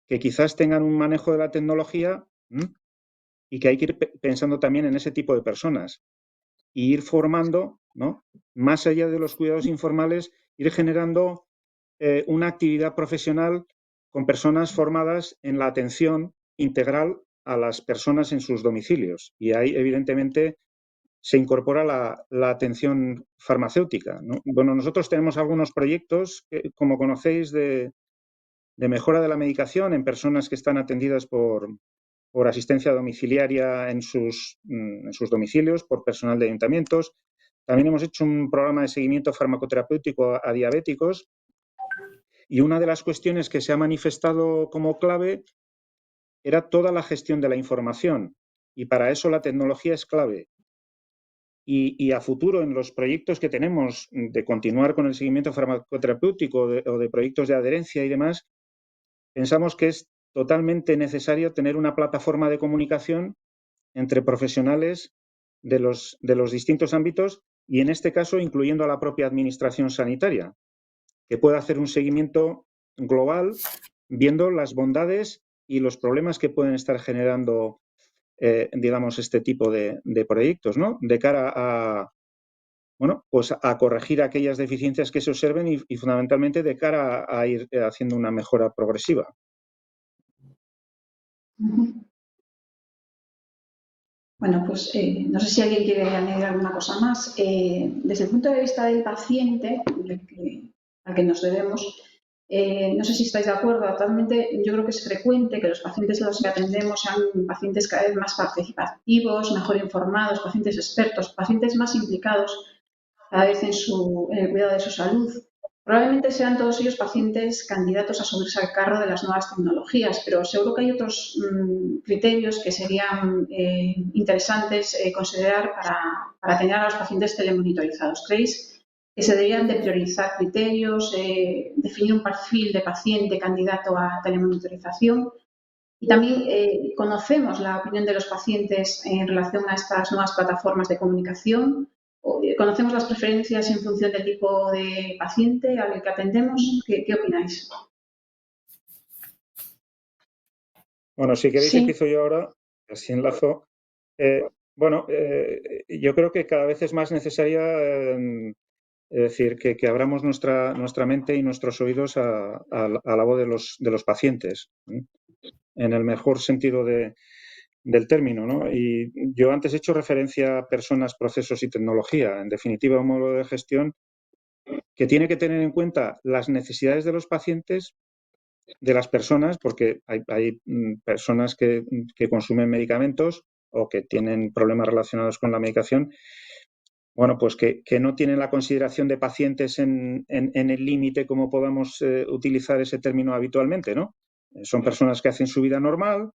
que quizás tengan un manejo de la tecnología y que hay que ir pensando también en ese tipo de personas y ir formando, ¿no?, más allá de los cuidados informales, ir generando una actividad profesional con personas formadas en la atención integral a las personas en sus domicilios. Y ahí, evidentemente, se incorpora la atención farmacéutica, ¿no? Bueno, nosotros tenemos algunos proyectos, como conocéis, de mejora de la medicación en personas que están atendidas por asistencia domiciliaria en sus domicilios, por personal de ayuntamientos. También hemos hecho un programa de seguimiento farmacoterapéutico a diabéticos. Y una de las cuestiones que se ha manifestado como clave era toda la gestión de la información. Y para eso la tecnología es clave. Y a futuro, en los proyectos que tenemos de continuar con el seguimiento farmacoterapéutico o de proyectos de adherencia y demás, pensamos que es totalmente necesario tener una plataforma de comunicación entre profesionales de los distintos ámbitos y, en este caso, incluyendo a la propia administración sanitaria, que pueda hacer un seguimiento global viendo las bondades y los problemas que pueden estar generando, digamos, este tipo de proyectos, ¿no?, de cara a, pues a corregir aquellas deficiencias que se observen y fundamentalmente de cara a ir haciendo una mejora progresiva. Bueno, pues no sé si alguien quiere añadir alguna cosa más. Desde el punto de vista del paciente, al que nos debemos. No sé si estáis de acuerdo. Actualmente yo creo que es frecuente que los pacientes a los que atendemos sean pacientes cada vez más participativos, mejor informados, pacientes expertos, pacientes más implicados cada vez en el cuidado de su salud. Probablemente sean todos ellos pacientes candidatos a subirse al carro de las nuevas tecnologías, pero seguro que hay otros criterios que serían interesantes considerar para atender a los pacientes telemonitorizados. ¿Creéis que se deberían de priorizar criterios, definir un perfil de paciente candidato a telemonitorización? Y también conocemos la opinión de los pacientes en relación a estas nuevas plataformas de comunicación. ¿Conocemos las preferencias en función del tipo de paciente al que atendemos? ¿Qué opináis? Bueno, si queréis Sí. empiezo yo ahora, así enlazo. Yo creo que cada vez es más necesaria, es decir, que abramos nuestra mente y nuestros oídos a la voz de los pacientes, en el mejor sentido del término, ¿no? Y yo antes he hecho referencia a personas, procesos y tecnología. En definitiva, un modelo de gestión que tiene que tener en cuenta las necesidades de los pacientes, de las personas, porque hay personas que consumen medicamentos o que tienen problemas relacionados con la medicación, bueno, pues que no tienen la consideración de pacientes en el límite como podamos utilizar ese término habitualmente, ¿no? Son personas que hacen su vida normal,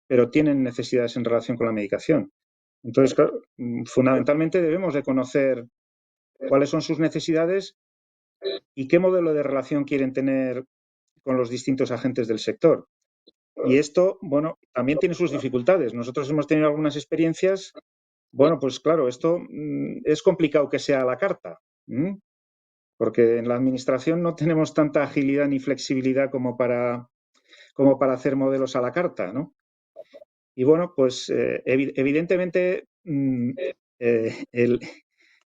pero tienen necesidades en relación con la medicación. Entonces, claro, fundamentalmente debemos de conocer cuáles son sus necesidades y qué modelo de relación quieren tener con los distintos agentes del sector. Y esto, bueno, también tiene sus dificultades. Nosotros hemos tenido algunas experiencias. Bueno, pues claro, esto es complicado que sea a la carta, porque en la administración no tenemos tanta agilidad ni flexibilidad como para hacer modelos a la carta, ¿no? Y bueno, pues evidentemente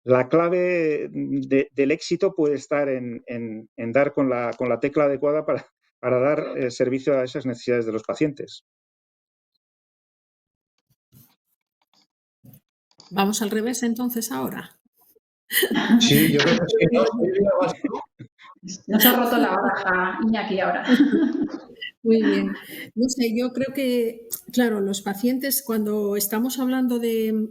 la clave del éxito puede estar en dar con la tecla adecuada para dar servicio a esas necesidades de los pacientes. Vamos al revés entonces ahora. Sí, yo creo que sí, ¿no? Silvia, ¿vas tú? Nos ha roto la baraja Iñaki ahora. Muy bien. No sé, yo creo que, claro, los pacientes, cuando estamos hablando de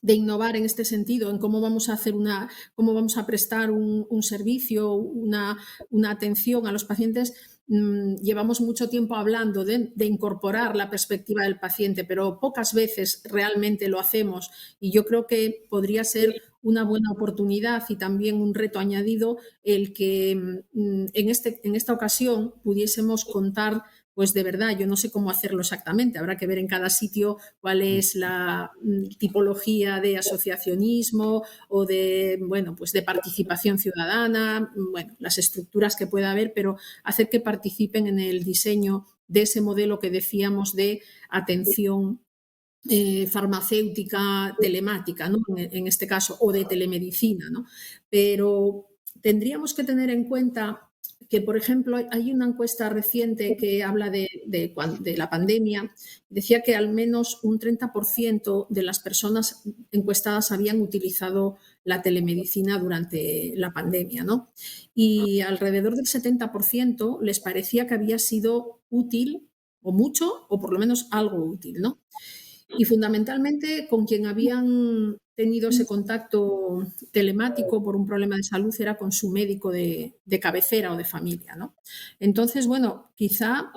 innovar en este sentido, en cómo vamos a hacer cómo vamos a prestar un servicio, una atención a los pacientes, llevamos mucho tiempo hablando de incorporar la perspectiva del paciente, pero pocas veces realmente lo hacemos, y yo creo que podría ser una buena oportunidad y también un reto añadido el que en esta ocasión pudiésemos contar, pues de verdad, yo no sé cómo hacerlo exactamente, habrá que ver en cada sitio cuál es la tipología de asociacionismo o de, bueno, pues de participación ciudadana, bueno, las estructuras que pueda haber, pero hacer que participen en el diseño de ese modelo que decíamos de atención farmacéutica telemática, ¿no? En este caso, o de telemedicina, ¿no? Pero tendríamos que tener en cuenta que, por ejemplo, hay una encuesta reciente que habla de la pandemia, decía que al menos un 30% de las personas encuestadas habían utilizado la telemedicina durante la pandemia, ¿no? Y alrededor del 70% les parecía que había sido útil, o mucho, o por lo menos algo útil, ¿no? Y fundamentalmente con quien habían tenido ese contacto telemático por un problema de salud era con su médico de cabecera o de familia, ¿no? Entonces, bueno, quizá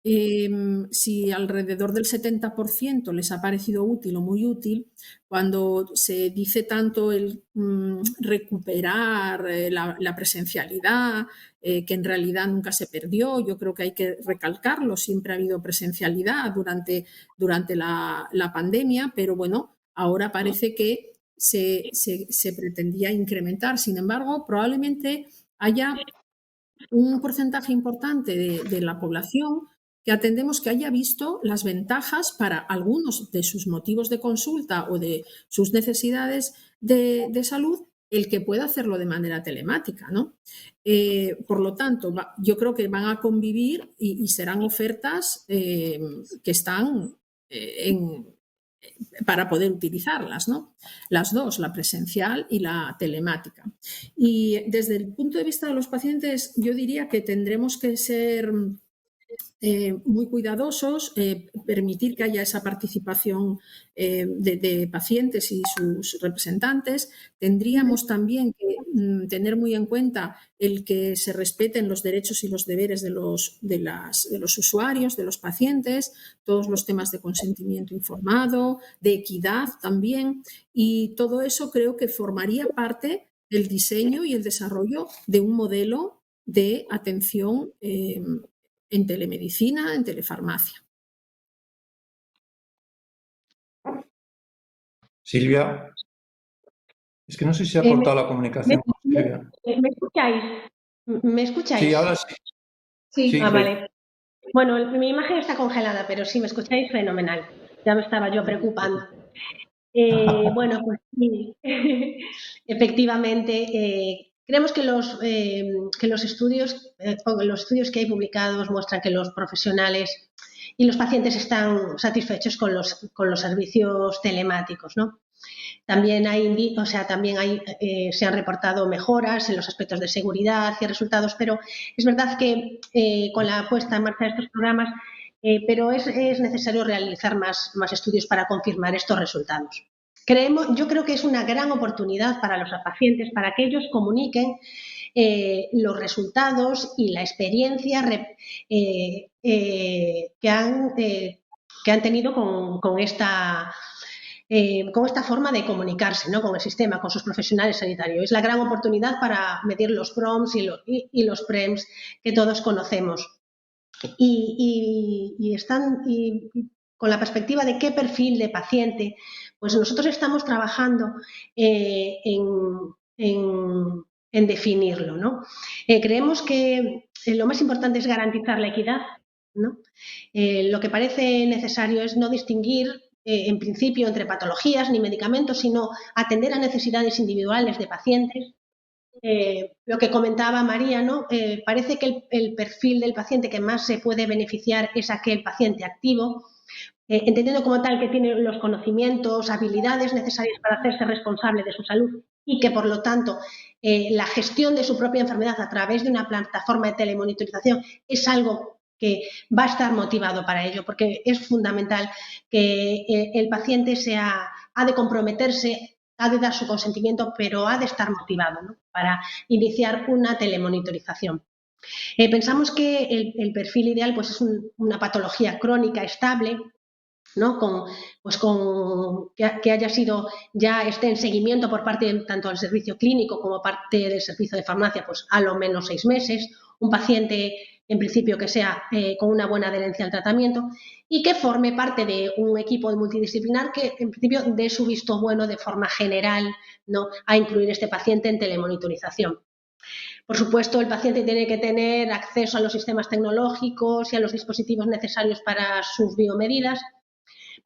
si alrededor del 70% les ha parecido útil o muy útil, cuando se dice tanto el recuperar la presencialidad, que en realidad nunca se perdió, yo creo que hay que recalcarlo, siempre ha habido presencialidad durante la pandemia, pero bueno, ahora parece que se pretendía incrementar. Sin embargo, probablemente haya un porcentaje importante de la población que atendemos que haya visto las ventajas para algunos de sus motivos de consulta o de sus necesidades de salud, el que pueda hacerlo de manera telemática, ¿no? Por lo tanto, yo creo que van a convivir y serán ofertas que están en para poder utilizarlas, ¿no? Las dos, la presencial y la telemática. Y desde el punto de vista de los pacientes, yo diría que tendremos que ser muy cuidadosos, permitir que haya esa participación de pacientes y sus representantes. Tendríamos también que tener muy en cuenta el que se respeten los derechos y los deberes de los usuarios, de los pacientes, todos los temas de consentimiento informado, de equidad también, y todo eso creo que formaría parte del diseño y el desarrollo de un modelo de atención en telemedicina, en telefarmacia. Silvia, es que no sé si ha cortado la comunicación. Silvia. ¿Me escucháis? ¿Me escucháis? Sí, ahora sí. Sí. Vale. Bueno, mi imagen está congelada, pero sí, me escucháis fenomenal. Ya me estaba yo preocupando. Bueno, pues sí, efectivamente, creemos que los estudios que hay publicados muestran que los profesionales y los pacientes están satisfechos con los servicios telemáticos, ¿no? También se han reportado mejoras en los aspectos de seguridad y resultados, pero es verdad que con la puesta en marcha de estos programas, pero es necesario realizar más estudios para confirmar estos resultados. Yo creo que es una gran oportunidad para los pacientes, para que ellos comuniquen los resultados y la experiencia que han tenido con esta forma de comunicarse, ¿no? Con el sistema, con sus profesionales sanitarios. Es la gran oportunidad para medir los PROMs y los PREMs que todos conocemos. Y con la perspectiva de qué perfil de paciente, pues nosotros estamos trabajando en definirlo, ¿no? Creemos que lo más importante es garantizar la equidad, ¿no? Lo que parece necesario es no distinguir en principio entre patologías ni medicamentos, sino atender a necesidades individuales de pacientes. Lo que comentaba María, ¿no? Parece que el perfil del paciente que más se puede beneficiar es aquel paciente activo, entendiendo como tal que tiene los conocimientos, habilidades necesarias para hacerse responsable de su salud y que, por lo tanto, la gestión de su propia enfermedad a través de una plataforma de telemonitorización es algo que va a estar motivado para ello, porque es fundamental que el paciente ha de comprometerse, ha de dar su consentimiento, pero ha de estar motivado, ¿no? Para iniciar una telemonitorización. Pensamos que el perfil ideal pues, es una patología crónica estable, ¿no? Que haya sido, ya esté en seguimiento por parte tanto del servicio clínico como parte del servicio de farmacia, pues a lo menos 6 meses, un paciente en principio que sea con una buena adherencia al tratamiento y que forme parte de un equipo multidisciplinar que en principio dé su visto bueno de forma general, ¿no? A incluir este paciente en telemonitorización. Por supuesto, el paciente tiene que tener acceso a los sistemas tecnológicos y a los dispositivos necesarios para sus biomedidas,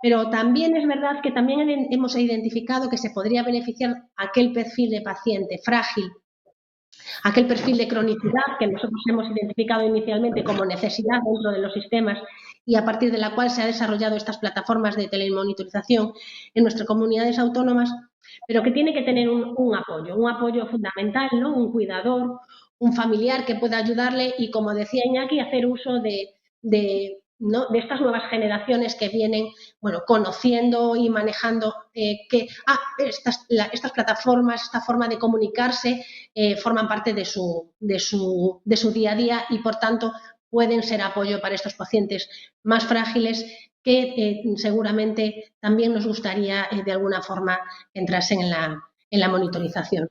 pero también es verdad que también hemos identificado que se podría beneficiar aquel perfil de paciente frágil, aquel perfil de cronicidad que nosotros hemos identificado inicialmente como necesidad dentro de los sistemas y a partir de la cual se han desarrollado estas plataformas de telemonitorización en nuestras comunidades autónomas, pero que tiene que tener un apoyo fundamental, ¿no? Un cuidador, un familiar que pueda ayudarle y, como decía Iñaki, hacer uso de estas nuevas generaciones que vienen, bueno, conociendo y manejando estas plataformas, esta forma de comunicarse, forman parte de su día a día y, por tanto, pueden ser apoyo para estos pacientes más frágiles que seguramente también nos gustaría de alguna forma que entrasen en la monitorización.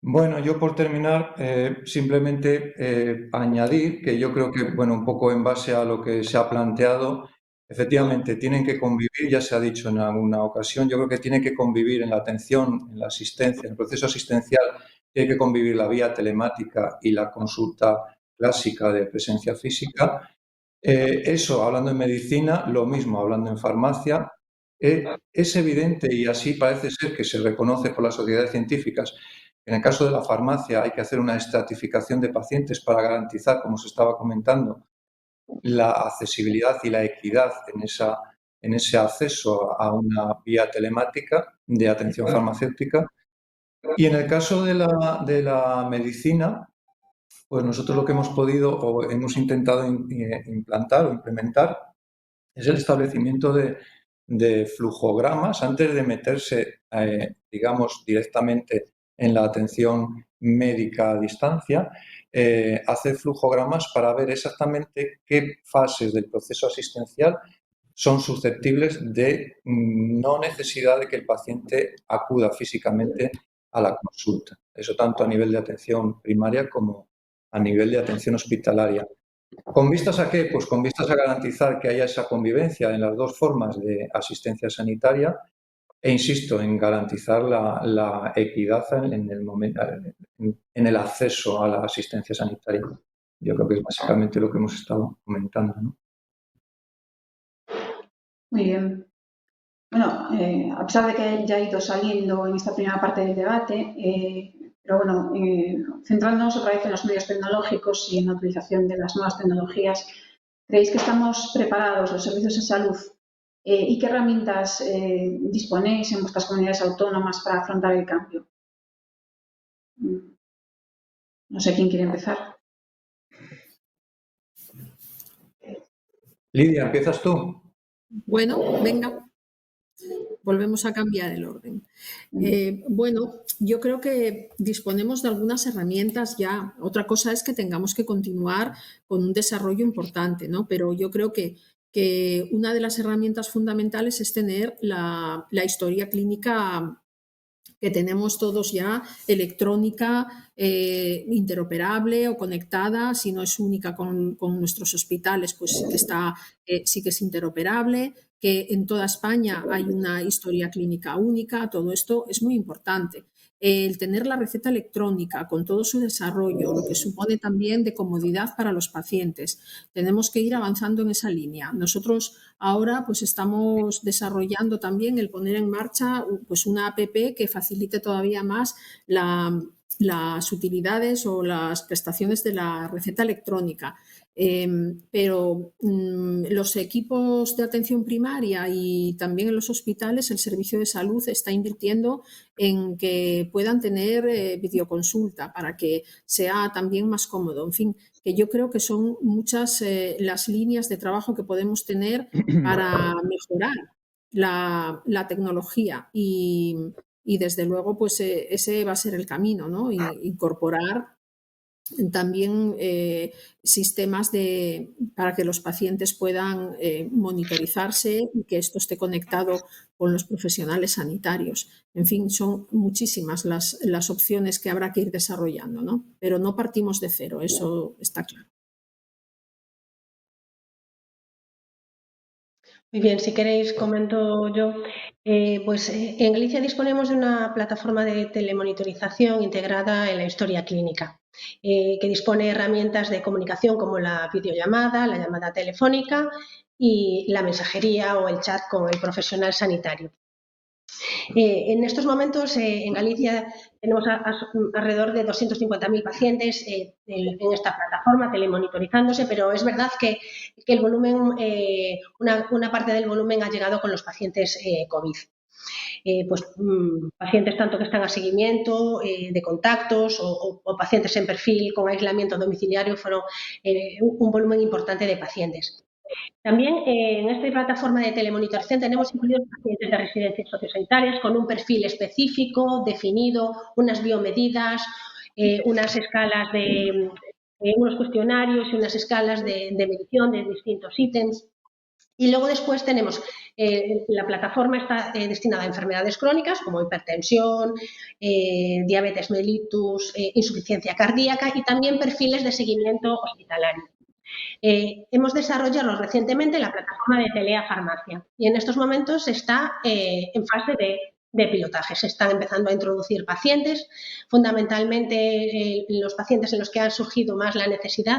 Bueno, yo por terminar, simplemente añadir que yo creo que, bueno, un poco en base a lo que se ha planteado, efectivamente tienen que convivir, ya se ha dicho en alguna ocasión, yo creo que tiene que convivir en la atención, en la asistencia, en el proceso asistencial, tiene que convivir la vía telemática y la consulta clásica de presencia física. Eso hablando en medicina, lo mismo hablando en farmacia. Es evidente y así parece ser que se reconoce por las sociedades científicas. En el caso de la farmacia hay que hacer una estratificación de pacientes para garantizar, como se estaba comentando, la accesibilidad y la equidad en ese acceso a una vía telemática de atención farmacéutica. Y en el caso de la medicina, pues nosotros lo que hemos podido o hemos intentado implantar o implementar es el establecimiento de flujogramas antes de meterse, digamos, directamente en la atención médica a distancia, hacer flujogramas para ver exactamente qué fases del proceso asistencial son susceptibles de no necesidad de que el paciente acuda físicamente a la consulta. Eso tanto a nivel de atención primaria como a nivel de atención hospitalaria. ¿Con vistas a qué? Pues con vistas a garantizar que haya esa convivencia en las dos formas de asistencia sanitaria e, insisto, en garantizar la equidad en el acceso a la asistencia sanitaria. Yo creo que es básicamente lo que hemos estado comentando, ¿no? Muy bien. Bueno, a pesar de que ya ha ido saliendo en esta primera parte del debate, pero bueno, centrándonos otra vez en los medios tecnológicos y en la utilización de las nuevas tecnologías, ¿creéis que estamos preparados, los servicios de salud, y qué herramientas disponéis en vuestras comunidades autónomas para afrontar el cambio? No sé quién quiere empezar. Lidia, ¿empiezas tú? Bueno, venga. Volvemos a cambiar el orden. Bueno, yo creo que disponemos de algunas herramientas ya. Otra cosa es que tengamos que continuar con un desarrollo importante, ¿no? Pero yo creo que una de las herramientas fundamentales es tener la historia clínica que tenemos todos ya, electrónica, interoperable o conectada. Si no es única con nuestros hospitales, pues sí que es interoperable, que en toda España hay una historia clínica única. Todo esto es muy importante. El tener la receta electrónica con todo su desarrollo, lo que supone también de comodidad para los pacientes. Tenemos que ir avanzando en esa línea. Nosotros ahora pues estamos desarrollando también el poner en marcha pues una app que facilite todavía más las utilidades o las prestaciones de la receta electrónica. Pero los equipos de atención primaria y también en los hospitales, el servicio de salud está invirtiendo en que puedan tener videoconsulta para que sea también más cómodo. En fin, que yo creo que son muchas las líneas de trabajo que podemos tener para mejorar la tecnología y desde luego pues ese va a ser el camino, ¿no? Incorporar también sistemas para que los pacientes puedan monitorizarse y que esto esté conectado con los profesionales sanitarios. En fin, son muchísimas las opciones que habrá que ir desarrollando, ¿no? Pero no partimos de cero, eso está claro. Muy bien, si queréis comento yo. Pues en Galicia disponemos de una plataforma de telemonitorización integrada en la historia clínica, que dispone herramientas de comunicación como la videollamada, la llamada telefónica y la mensajería o el chat con el profesional sanitario. En estos momentos en Galicia tenemos alrededor de 250.000 pacientes en esta plataforma telemonitorizándose, pero es verdad que el volumen, una parte del volumen ha llegado con los pacientes COVID. Pues pacientes tanto que están a seguimiento de contactos o pacientes en perfil con aislamiento domiciliario fueron un volumen importante de pacientes. También en esta plataforma de telemonitorización tenemos incluidos pacientes de residencias sociosanitarias con un perfil específico, definido, unas biomedidas, unas escalas de unos cuestionarios y unas escalas de medición de distintos ítems. Y luego después tenemos, la plataforma está destinada a enfermedades crónicas como hipertensión, diabetes mellitus, insuficiencia cardíaca y también perfiles de seguimiento hospitalario. Hemos desarrollado recientemente la plataforma de telefarmacia y en estos momentos está en fase de pilotaje. Se están empezando a introducir pacientes, fundamentalmente los pacientes en los que ha surgido más la necesidad,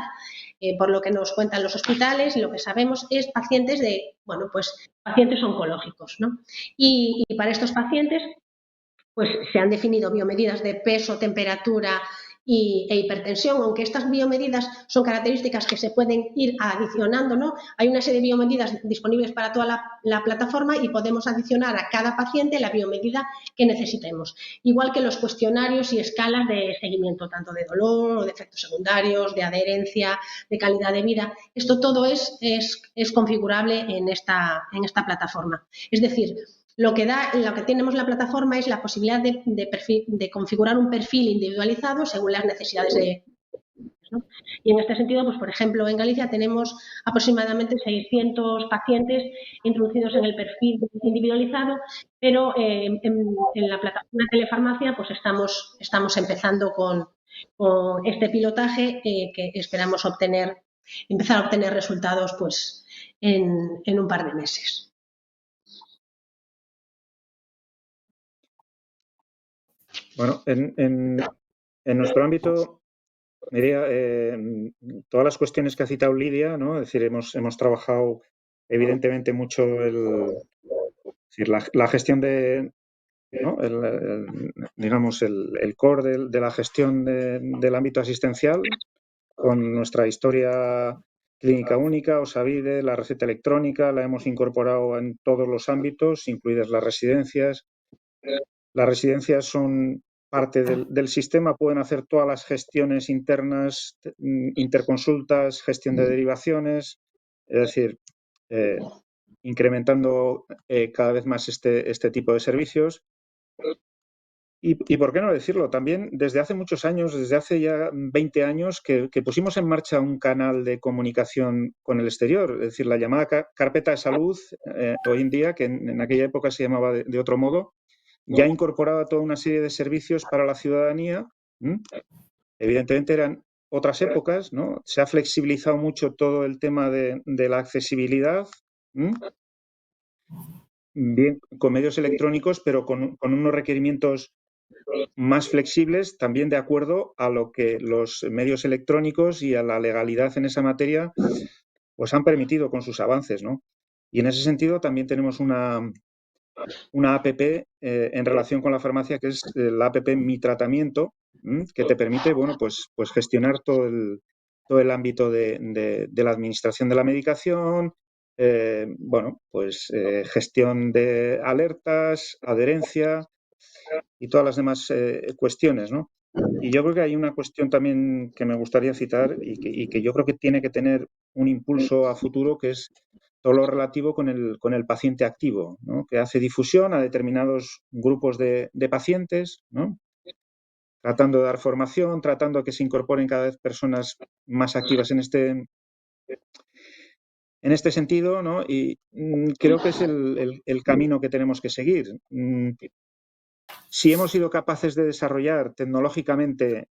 por lo que nos cuentan los hospitales y lo que sabemos es pacientes pacientes oncológicos, ¿no? Y para estos pacientes pues se han definido biomedidas de peso, temperatura e hipertensión, aunque estas biomedidas son características que se pueden ir adicionando, ¿no? Hay una serie de biomedidas disponibles para toda la plataforma y podemos adicionar a cada paciente la biomedida que necesitemos. Igual que los cuestionarios y escalas de seguimiento, tanto de dolor o de efectos secundarios, de adherencia, de calidad de vida. Esto todo es configurable en esta plataforma. Es decir, lo que tenemos la plataforma es la posibilidad de configurar un perfil individualizado según las necesidades de, ¿no? Y en este sentido, pues por ejemplo, en Galicia tenemos aproximadamente 600 pacientes introducidos en el perfil individualizado, pero en la plataforma de telefarmacia pues estamos empezando con este pilotaje que esperamos empezar a obtener resultados pues en un par de meses. Bueno, en nuestro ámbito, diría, todas las cuestiones que ha citado Lidia, ¿no? Es decir, hemos trabajado evidentemente mucho la gestión de, ¿no? digamos, el core de la gestión del ámbito asistencial con nuestra historia clínica única, Osavide, la receta electrónica, la hemos incorporado en todos los ámbitos, incluidas las residencias. Las residencias son parte del sistema, pueden hacer todas las gestiones internas, interconsultas, gestión de derivaciones, es decir, incrementando cada vez más este tipo de servicios. Y por qué no decirlo, también desde hace muchos años, desde hace ya 20 años, que pusimos en marcha un canal de comunicación con el exterior, es decir, la llamada carpeta de salud, hoy en día, que en aquella época se llamaba de otro modo, ya incorporaba toda una serie de servicios para la ciudadanía. Evidentemente eran otras épocas, ¿no? Se ha flexibilizado mucho todo el tema de la accesibilidad, bien con medios electrónicos, pero con unos requerimientos más flexibles, también de acuerdo a lo que los medios electrónicos y a la legalidad en esa materia pues han permitido con sus avances, ¿no? Y en ese sentido también tenemos una APP en relación con la farmacia, que es la APP Mi Tratamiento, que te permite, bueno, pues gestionar todo el ámbito de la administración de la medicación, bueno, pues gestión de alertas, adherencia y todas las demás cuestiones, ¿no? Y yo creo que hay una cuestión también que me gustaría citar y que yo creo que tiene que tener un impulso a futuro, que es todo lo relativo con el paciente activo, ¿no? Que hace difusión a determinados grupos de pacientes, ¿no? Tratando de dar formación, tratando de que se incorporen cada vez personas más activas en este sentido, ¿no? Y creo que es el camino que tenemos que seguir. Si hemos sido capaces de desarrollar tecnológicamente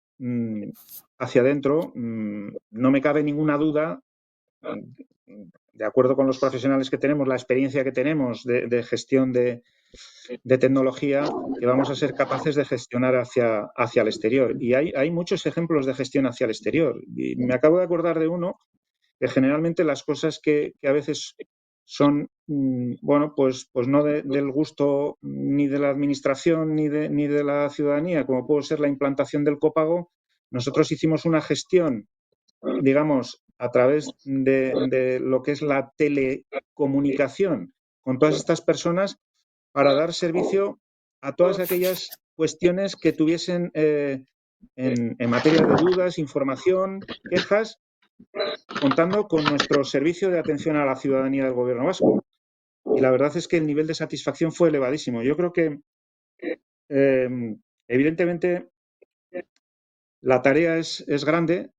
hacia adentro, no me cabe ninguna duda, de acuerdo con los profesionales que tenemos, la experiencia que tenemos de gestión de tecnología, que vamos a ser capaces de gestionar hacia el exterior. Y hay muchos ejemplos de gestión hacia el exterior. Y me acabo de acordar de uno, que generalmente las cosas que a veces son, bueno, pues no del gusto ni de la administración ni de la ciudadanía, como puede ser la implantación del copago. Nosotros hicimos una gestión, digamos, a través de lo que es la telecomunicación con todas estas personas para dar servicio a todas aquellas cuestiones que tuviesen en materia de dudas, información, quejas, contando con nuestro servicio de atención a la ciudadanía del Gobierno vasco. Y la verdad es que el nivel de satisfacción fue elevadísimo. Yo creo que, evidentemente, la tarea es grande,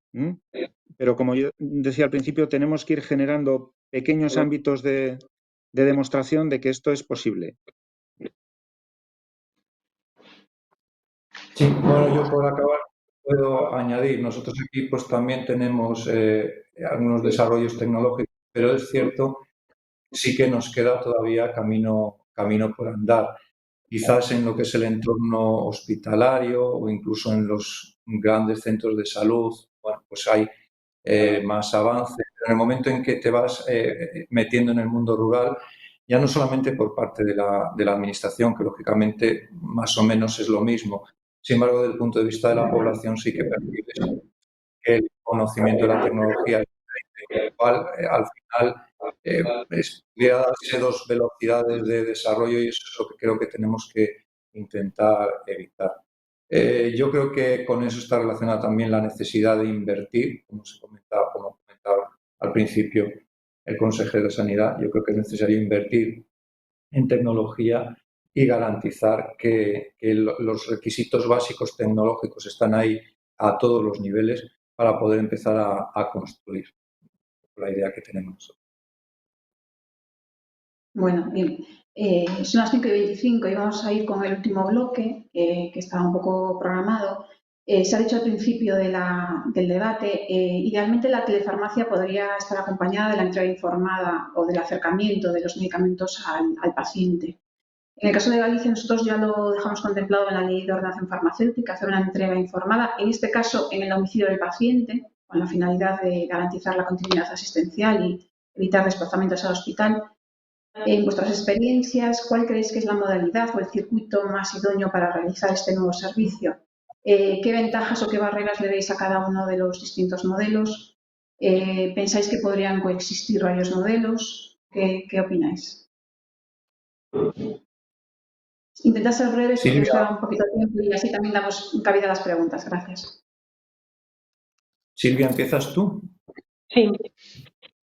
pero como yo decía al principio, tenemos que ir generando pequeños ámbitos de demostración de que esto es posible. Sí, bueno, yo por acabar puedo añadir, nosotros aquí pues también tenemos algunos desarrollos tecnológicos, pero es cierto, sí que nos queda todavía camino por andar. Quizás en lo que es el entorno hospitalario o incluso en los grandes centros de salud, bueno, pues hay más avance. Pero en el momento en que te vas metiendo en el mundo rural, ya no solamente por parte de la administración, que lógicamente más o menos es lo mismo, Sin embargo, desde el punto de vista de la población sí que percibes que el conocimiento de la tecnología es diferente, cual al final pudiera darse dos velocidades de desarrollo y eso es lo que creo que tenemos que intentar evitar. Yo creo que con eso está relacionada también la necesidad de invertir, como comentaba al principio el consejero de Sanidad. Yo creo que es necesario invertir en tecnología y garantizar que los requisitos básicos tecnológicos están ahí a todos los niveles para poder empezar a construir la idea que tenemos. Bueno, bien. Son las 5:25 y vamos a ir con el último bloque, que estaba un poco programado. Se ha dicho al principio del debate, idealmente la telefarmacia podría estar acompañada de la entrega informada o del acercamiento de los medicamentos al paciente. En el caso de Galicia, nosotros ya lo dejamos contemplado en la Ley de Ordenación Farmacéutica, hacer una entrega informada, en este caso en el domicilio del paciente, con la finalidad de garantizar la continuidad asistencial y evitar desplazamientos al hospital. En vuestras experiencias, ¿cuál creéis que es la modalidad o el circuito más idóneo para realizar este nuevo servicio? ¿Qué ventajas o qué barreras le veis a cada uno de los distintos modelos? ¿Pensáis que podrían coexistir varios modelos? ¿Qué opináis? Intentad ser breves porque nos queda un poquito de tiempo y así también damos cabida a las preguntas. Gracias. Silvia, ¿empiezas tú? Sí.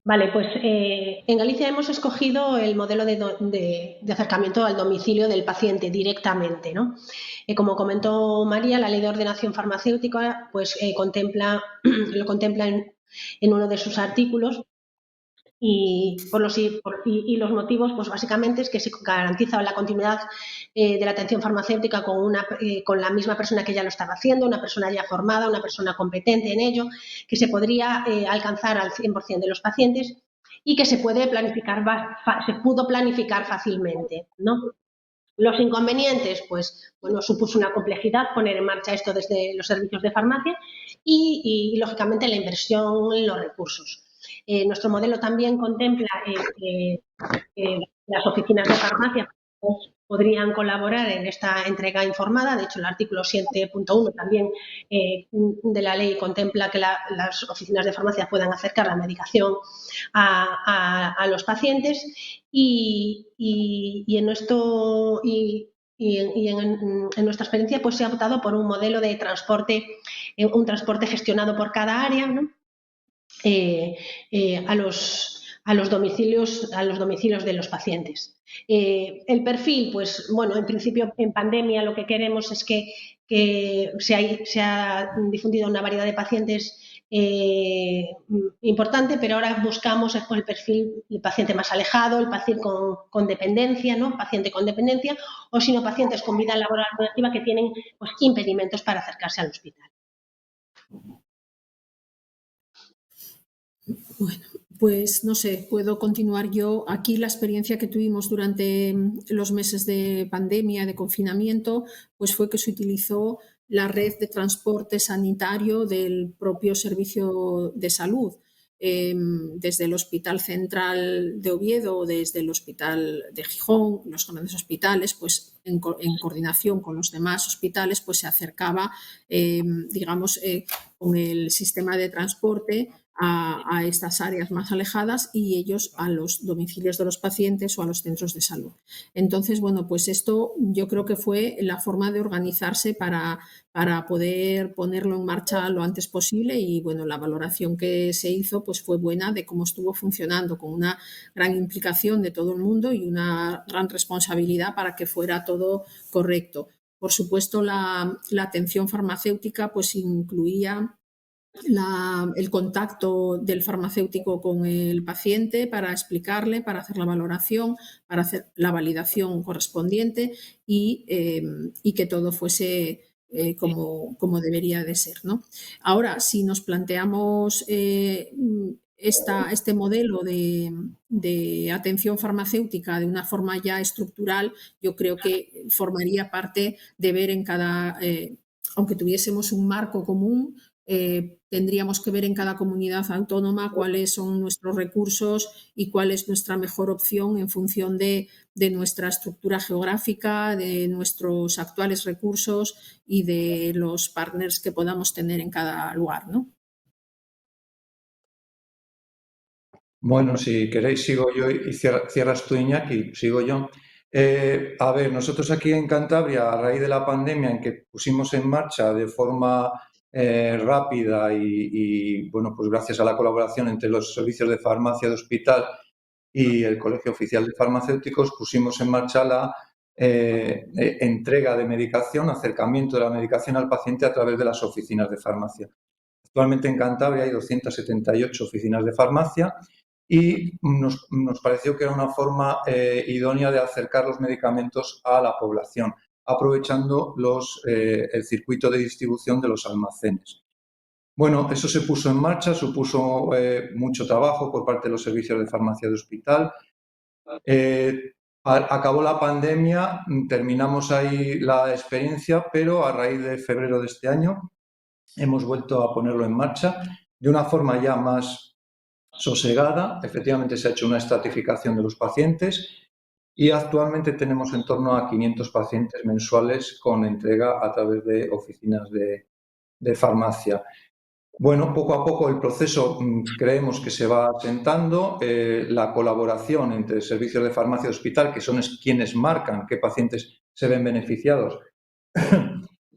Vale, pues en Galicia hemos escogido el modelo de acercamiento al domicilio del paciente directamente, ¿no? Como comentó María, la Ley de Ordenación Farmacéutica pues, lo contempla en uno de sus artículos y los motivos, pues básicamente es que se garantiza la continuidad de la atención farmacéutica con la misma persona que ya lo estaba haciendo, una persona ya formada, una persona competente en ello, que se podría alcanzar al 100% de los pacientes y que se pudo planificar fácilmente, ¿no? Los inconvenientes, pues, bueno, supuso una complejidad poner en marcha esto desde los servicios de farmacia y lógicamente, la inversión en los recursos. Nuestro modelo también contempla las oficinas de farmacia podrían colaborar en esta entrega informada. De hecho, el artículo 7.1 también de la ley contempla que las oficinas de farmacia puedan acercar la medicación a los pacientes y en nuestra experiencia pues se ha optado por un modelo de transporte, un transporte gestionado por cada área, ¿no? A los domicilios de los pacientes. El perfil, pues bueno, en principio en pandemia lo que queremos es que se ha difundido una variedad de pacientes importante, pero ahora buscamos el perfil del paciente más alejado, el paciente con dependencia, ¿no? Paciente con dependencia, o si no, pacientes con vida laboral muy activa que tienen pues, impedimentos para acercarse al hospital. Bueno, pues no sé, puedo continuar yo. Aquí la experiencia que tuvimos durante los meses de pandemia, de confinamiento, pues fue que se utilizó la red de transporte sanitario del propio servicio de salud, desde el Hospital Central de Oviedo o desde el Hospital de Gijón, los grandes hospitales, pues en coordinación con los demás hospitales, pues se acercaba, digamos, con el sistema de transporte a estas áreas más alejadas y ellos a los domicilios de los pacientes o a los centros de salud. Entonces, bueno, pues esto yo creo que fue la forma de organizarse para poder ponerlo en marcha lo antes posible y, bueno, la valoración que se hizo pues fue buena de cómo estuvo funcionando, con una gran implicación de todo el mundo y una gran responsabilidad para que fuera todo correcto. Por supuesto, la atención farmacéutica pues incluía el contacto del farmacéutico con el paciente para explicarle, para hacer la valoración, para hacer la validación correspondiente y que todo fuese como debería de ser, ¿no? Ahora, si nos planteamos este modelo de atención farmacéutica de una forma ya estructural, yo creo que formaría parte de ver en cada, aunque tuviésemos un marco común, tendríamos que ver en cada comunidad autónoma cuáles son nuestros recursos y cuál es nuestra mejor opción en función de nuestra estructura geográfica, de nuestros actuales recursos y de los partners que podamos tener en cada lugar, ¿no? Bueno, si queréis sigo yo y cierras tú, Iñaki, sigo yo. A ver, nosotros aquí en Cantabria, a raíz de la pandemia en que pusimos en marcha de forma rápida bueno, pues gracias a la colaboración entre los servicios de farmacia de hospital y el Colegio Oficial de Farmacéuticos, pusimos en marcha la entrega de medicación, acercamiento de la medicación al paciente a través de las oficinas de farmacia. Actualmente en Cantabria hay 278 oficinas de farmacia y nos pareció que era una forma idónea de acercar los medicamentos a la población, aprovechando el circuito de distribución de los almacenes. Bueno, eso se puso en marcha, supuso mucho trabajo por parte de los servicios de farmacia de hospital. Acabó la pandemia, terminamos ahí la experiencia, pero a raíz de febrero de este año hemos vuelto a ponerlo en marcha de una forma ya más sosegada. Efectivamente, se ha hecho una estratificación de los pacientes y actualmente tenemos en torno a 500 pacientes mensuales con entrega a través de oficinas de farmacia. Bueno, poco a poco el proceso creemos que se va asentando. La colaboración entre servicios de farmacia y hospital, que son quienes marcan qué pacientes se ven beneficiados,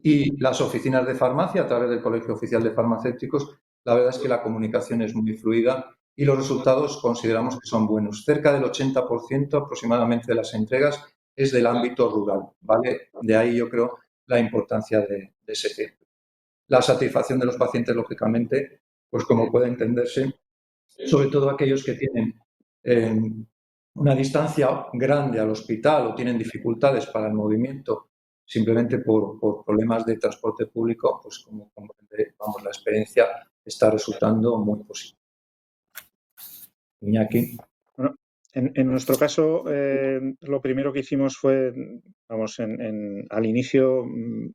y las oficinas de farmacia a través del Colegio Oficial de Farmacéuticos, la verdad es que la comunicación es muy fluida y los resultados consideramos que son buenos. Cerca del 80% aproximadamente de las entregas es del ámbito rural, ¿vale? De ahí yo creo la importancia de ese ejemplo. La satisfacción de los pacientes, lógicamente, pues como puede entenderse, sobre todo aquellos que tienen una distancia grande al hospital o tienen dificultades para el movimiento simplemente por problemas de transporte público, pues como vamos, la experiencia está resultando muy positiva. Iñaki. Bueno, en nuestro caso, lo primero que hicimos fue, vamos, al inicio,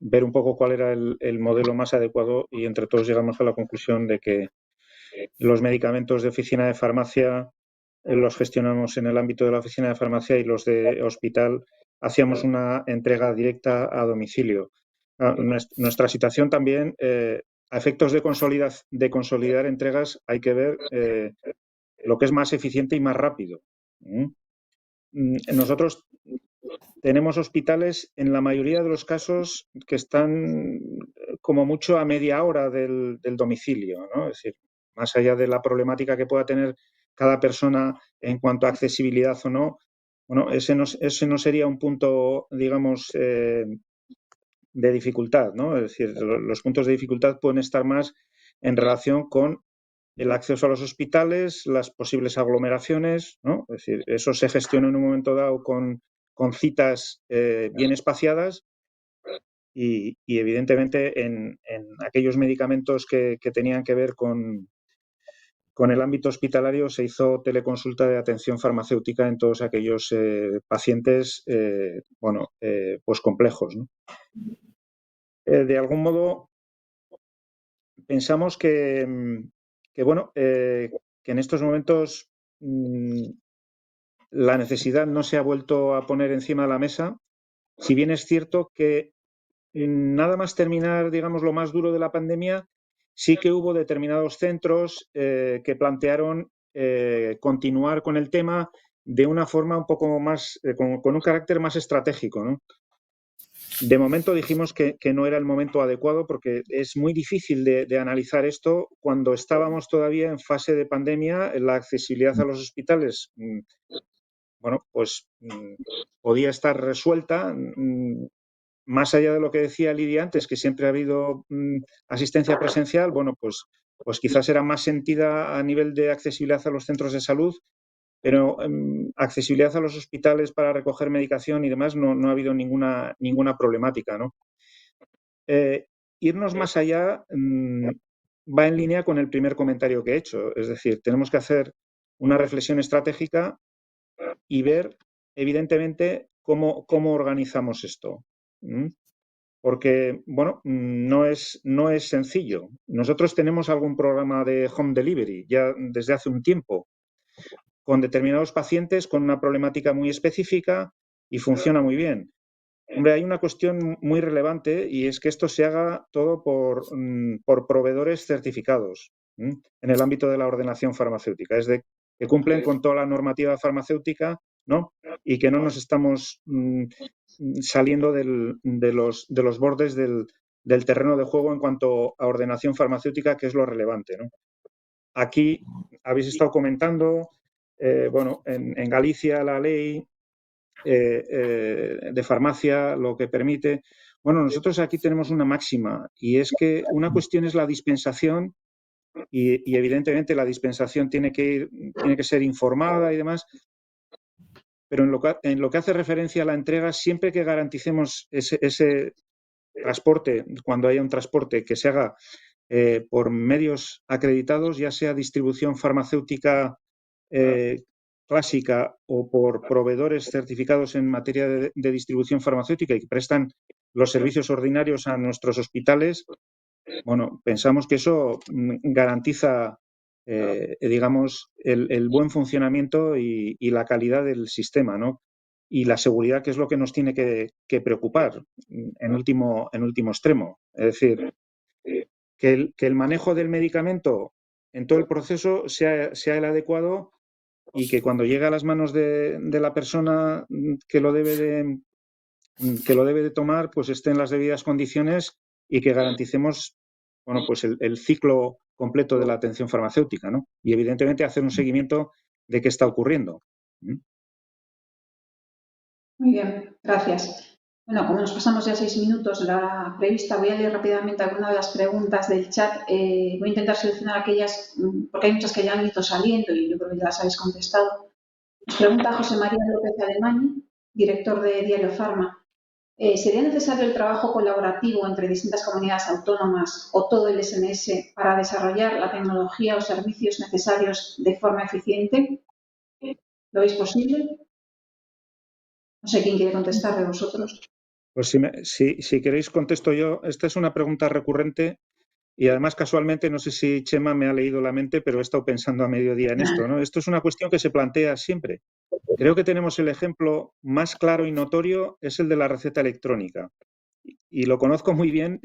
ver un poco cuál era el modelo más adecuado y entre todos llegamos a la conclusión de que los medicamentos de oficina de farmacia los gestionamos en el ámbito de la oficina de farmacia y los de hospital hacíamos una entrega directa a domicilio. Nuestra situación también, a efectos de consolidar entregas, hay que ver lo que es más eficiente y más rápido. Nosotros tenemos hospitales, en la mayoría de los casos, que están como mucho a media hora del domicilio, ¿no? Es decir, más allá de la problemática que pueda tener cada persona en cuanto a accesibilidad o no, bueno, ese no sería un punto, digamos, de dificultad, ¿no? Es decir, los puntos de dificultad pueden estar más en relación con el acceso a los hospitales, las posibles aglomeraciones, ¿no? Es decir, eso se gestiona en un momento dado con citas bien espaciadas y evidentemente en aquellos medicamentos que tenían que ver con el ámbito hospitalario se hizo teleconsulta de atención farmacéutica en todos aquellos pacientes, pues complejos, ¿no? De algún modo pensamos que en estos momentos la necesidad no se ha vuelto a poner encima de la mesa, si bien es cierto que nada más terminar, digamos, lo más duro de la pandemia, sí que hubo determinados centros que plantearon continuar con el tema de una forma un poco más, con un carácter más estratégico, ¿no? De momento dijimos que no era el momento adecuado porque es muy difícil de analizar esto cuando estábamos todavía en fase de pandemia. La accesibilidad a los hospitales, pues podía estar resuelta. Más allá de lo que decía Lidia antes, que siempre ha habido asistencia presencial, pues quizás era más sentida a nivel de accesibilidad a los centros de salud, pero accesibilidad a los hospitales para recoger medicación y demás no ha habido ninguna problemática, ¿no? Irnos más allá va en línea con el primer comentario que he hecho. Es decir, tenemos que hacer una reflexión estratégica y ver, evidentemente, cómo organizamos esto. porque, bueno, no es sencillo. Nosotros tenemos algún programa de home delivery ya desde hace un tiempo, con determinados pacientes con una problemática muy específica y funciona muy bien. Hombre, hay una cuestión muy relevante y es que esto se haga todo por proveedores certificados en el ámbito de la ordenación farmacéutica, es de que cumplen con toda la normativa farmacéutica, ¿no? Y que no nos estamos saliendo de los bordes del terreno de juego en cuanto a ordenación farmacéutica, que es lo relevante, ¿no? Aquí habéis estado comentando, bueno, en Galicia la ley de farmacia lo que permite. Bueno, nosotros aquí tenemos una máxima y es que una cuestión es la dispensación y evidentemente la dispensación tiene que ser informada y demás, pero en lo que hace referencia a la entrega, siempre que garanticemos ese transporte, cuando haya un transporte que se haga por medios acreditados, ya sea distribución farmacéutica clásica o por proveedores certificados en materia de distribución farmacéutica y que prestan los servicios ordinarios a nuestros hospitales, bueno, pensamos que eso garantiza, digamos, el buen funcionamiento y la calidad del sistema, ¿no? Y la seguridad, que es lo que nos tiene que preocupar en último extremo. Es decir, que el manejo del medicamento en todo el proceso sea el adecuado y que cuando llegue a las manos de la persona que lo debe de tomar, pues esté en las debidas condiciones y que garanticemos, bueno, pues el ciclo completo de la atención farmacéutica, ¿no? Y evidentemente hacer un seguimiento de qué está ocurriendo. Muy bien, gracias. Bueno, como nos pasamos ya 6 minutos la prevista, voy a leer rápidamente algunas de las preguntas del chat. Voy a intentar seleccionar aquellas, porque hay muchas que ya han ido saliendo y yo creo que ya las habéis contestado. Nos pregunta José María López Alemán, director de Diario Farma. ¿Sería necesario el trabajo colaborativo entre distintas comunidades autónomas o todo el SNS para desarrollar la tecnología o servicios necesarios de forma eficiente? ¿Lo veis posible? No sé quién quiere contestar de vosotros. Pues si queréis contesto yo. Esta es una pregunta recurrente y además casualmente, no sé si Chema me ha leído la mente, pero he estado pensando a mediodía en esto, ¿no? Esto es una cuestión que se plantea siempre. Creo que tenemos el ejemplo más claro y notorio, es el de la receta electrónica. Y lo conozco muy bien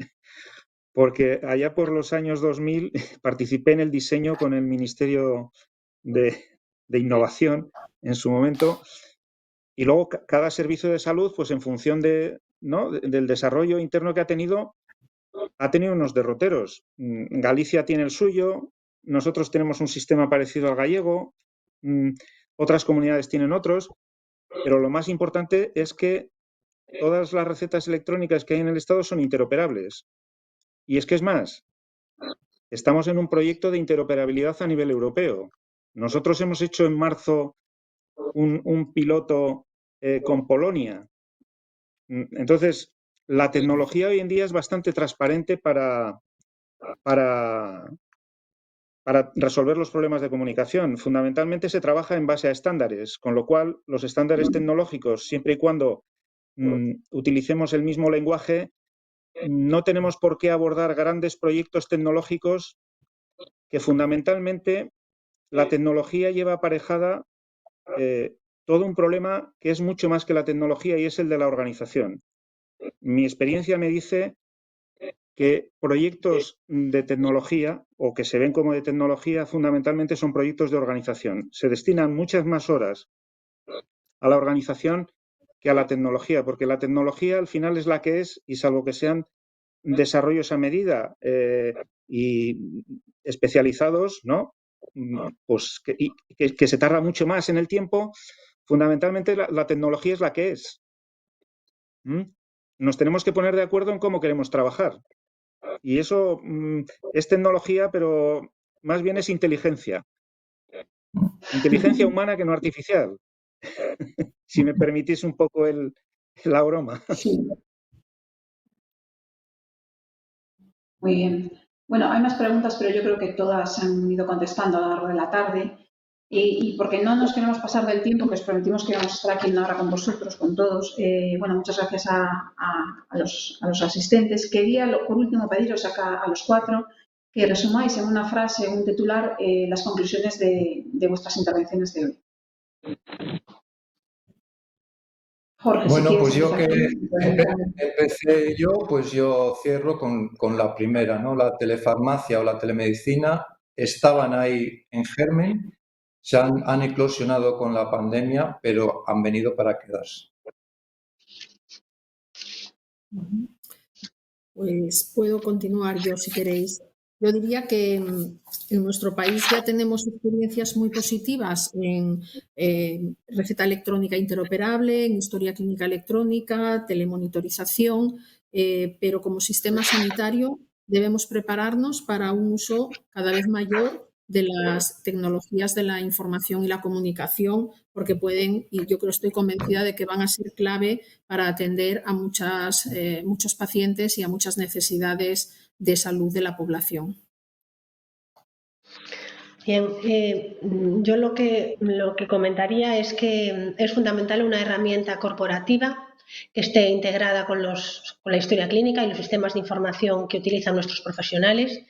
porque allá por los años 2000 participé en el diseño con el Ministerio de Innovación en su momento. Y luego cada servicio de salud, pues en función del desarrollo interno que ha tenido unos derroteros. Galicia tiene el suyo, nosotros tenemos un sistema parecido al gallego, otras comunidades tienen otros, pero lo más importante es que todas las recetas electrónicas que hay en el Estado son interoperables. Y es que es más, estamos en un proyecto de interoperabilidad a nivel europeo. Nosotros hemos hecho en marzo un piloto con Polonia. Entonces, la tecnología hoy en día es bastante transparente para resolver los problemas de comunicación. Fundamentalmente se trabaja en base a estándares, con lo cual los estándares tecnológicos, siempre y cuando utilicemos el mismo lenguaje, no tenemos por qué abordar grandes proyectos tecnológicos que fundamentalmente la tecnología lleva aparejada todo un problema que es mucho más que la tecnología y es el de la organización. Mi experiencia me dice que proyectos de tecnología o que se ven como de tecnología fundamentalmente son proyectos de organización. Se destinan muchas más horas a la organización que a la tecnología, porque la tecnología al final es la que es y salvo que sean desarrollos a medida y especializados, ¿no? Pues que se tarda mucho más en el tiempo, fundamentalmente la tecnología es la que es. Nos tenemos que poner de acuerdo en cómo queremos trabajar. Y eso es tecnología, pero más bien es inteligencia. Inteligencia humana que no artificial. Si me permitís un poco la broma. Sí. Muy bien. Bueno, hay más preguntas, pero yo creo que todas se han ido contestando a lo largo de la tarde. Y porque no nos queremos pasar del tiempo que os prometimos que íbamos a estar aquí una hora con vosotros, con todos, bueno, muchas gracias a los asistentes. Quería, por último, pediros a los 4 que resumáis en una frase, un titular, las conclusiones de vuestras intervenciones de hoy. Jorge, Bueno, si quieres pues yo que empezar. empecé yo, pues yo cierro con la primera, ¿no? La telefarmacia o la telemedicina estaban ahí en germen, se han eclosionado con la pandemia, pero han venido para quedarse. Pues puedo continuar yo si queréis. Yo diría que en nuestro país ya tenemos experiencias muy positivas en receta electrónica interoperable, en historia clínica electrónica, telemonitorización, pero como sistema sanitario debemos prepararnos para un uso cada vez mayor de las tecnologías de la información y la comunicación, porque pueden, y yo creo, estoy convencida de que van a ser clave para atender a muchos pacientes y a muchas necesidades de salud de la población. Bien, yo lo que comentaría es que es fundamental una herramienta corporativa que esté integrada con la historia clínica y los sistemas de información que utilizan nuestros profesionales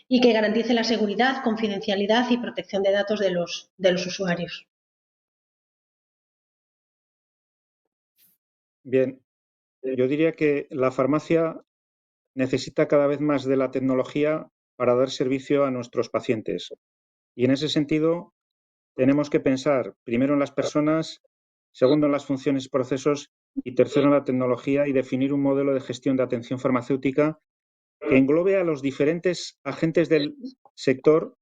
y que garantice la seguridad, confidencialidad y protección de datos de los usuarios. Bien, yo diría que la farmacia necesita cada vez más de la tecnología para dar servicio a nuestros pacientes. Y en ese sentido, tenemos que pensar primero en las personas, segundo en las funciones y procesos y tercero en la tecnología y definir un modelo de gestión de atención farmacéutica que englobe a los diferentes agentes del sector,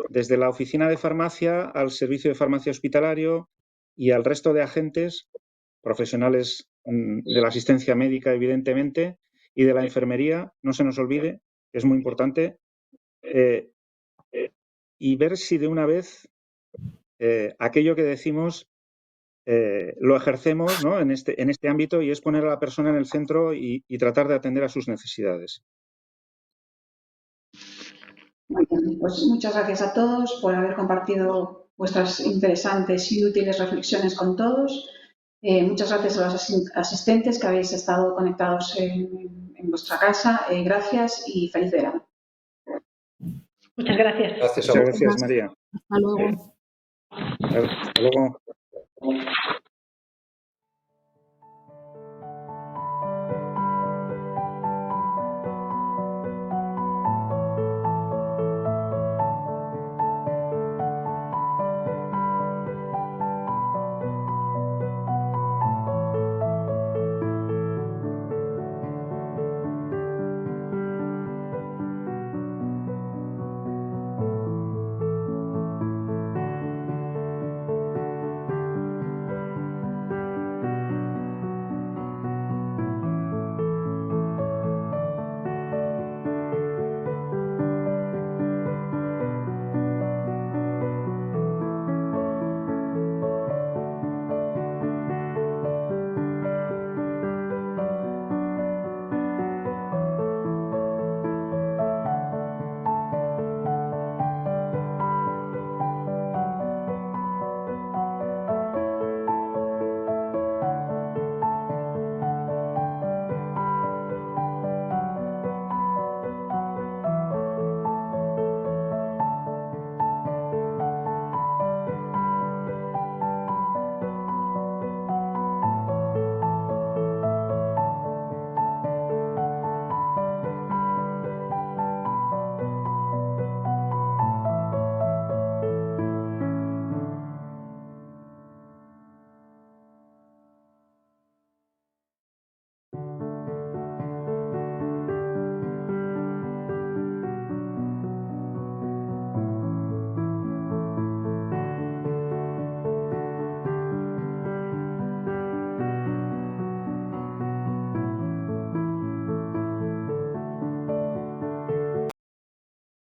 desde la oficina de farmacia al servicio de farmacia hospitalario y al resto de agentes profesionales de la asistencia médica, evidentemente, y de la enfermería, no se nos olvide, es muy importante, y ver si de una vez aquello que decimos lo ejercemos, ¿no? en este ámbito, y es poner a la persona en el centro y tratar de atender a sus necesidades. Muy bien, pues muchas gracias a todos por haber compartido vuestras interesantes y útiles reflexiones con todos. Muchas gracias a los asistentes que habéis estado conectados en vuestra casa. Gracias y feliz verano. Muchas gracias. Gracias a Muchas vosotros. gracias, María. Hasta luego. Hasta luego.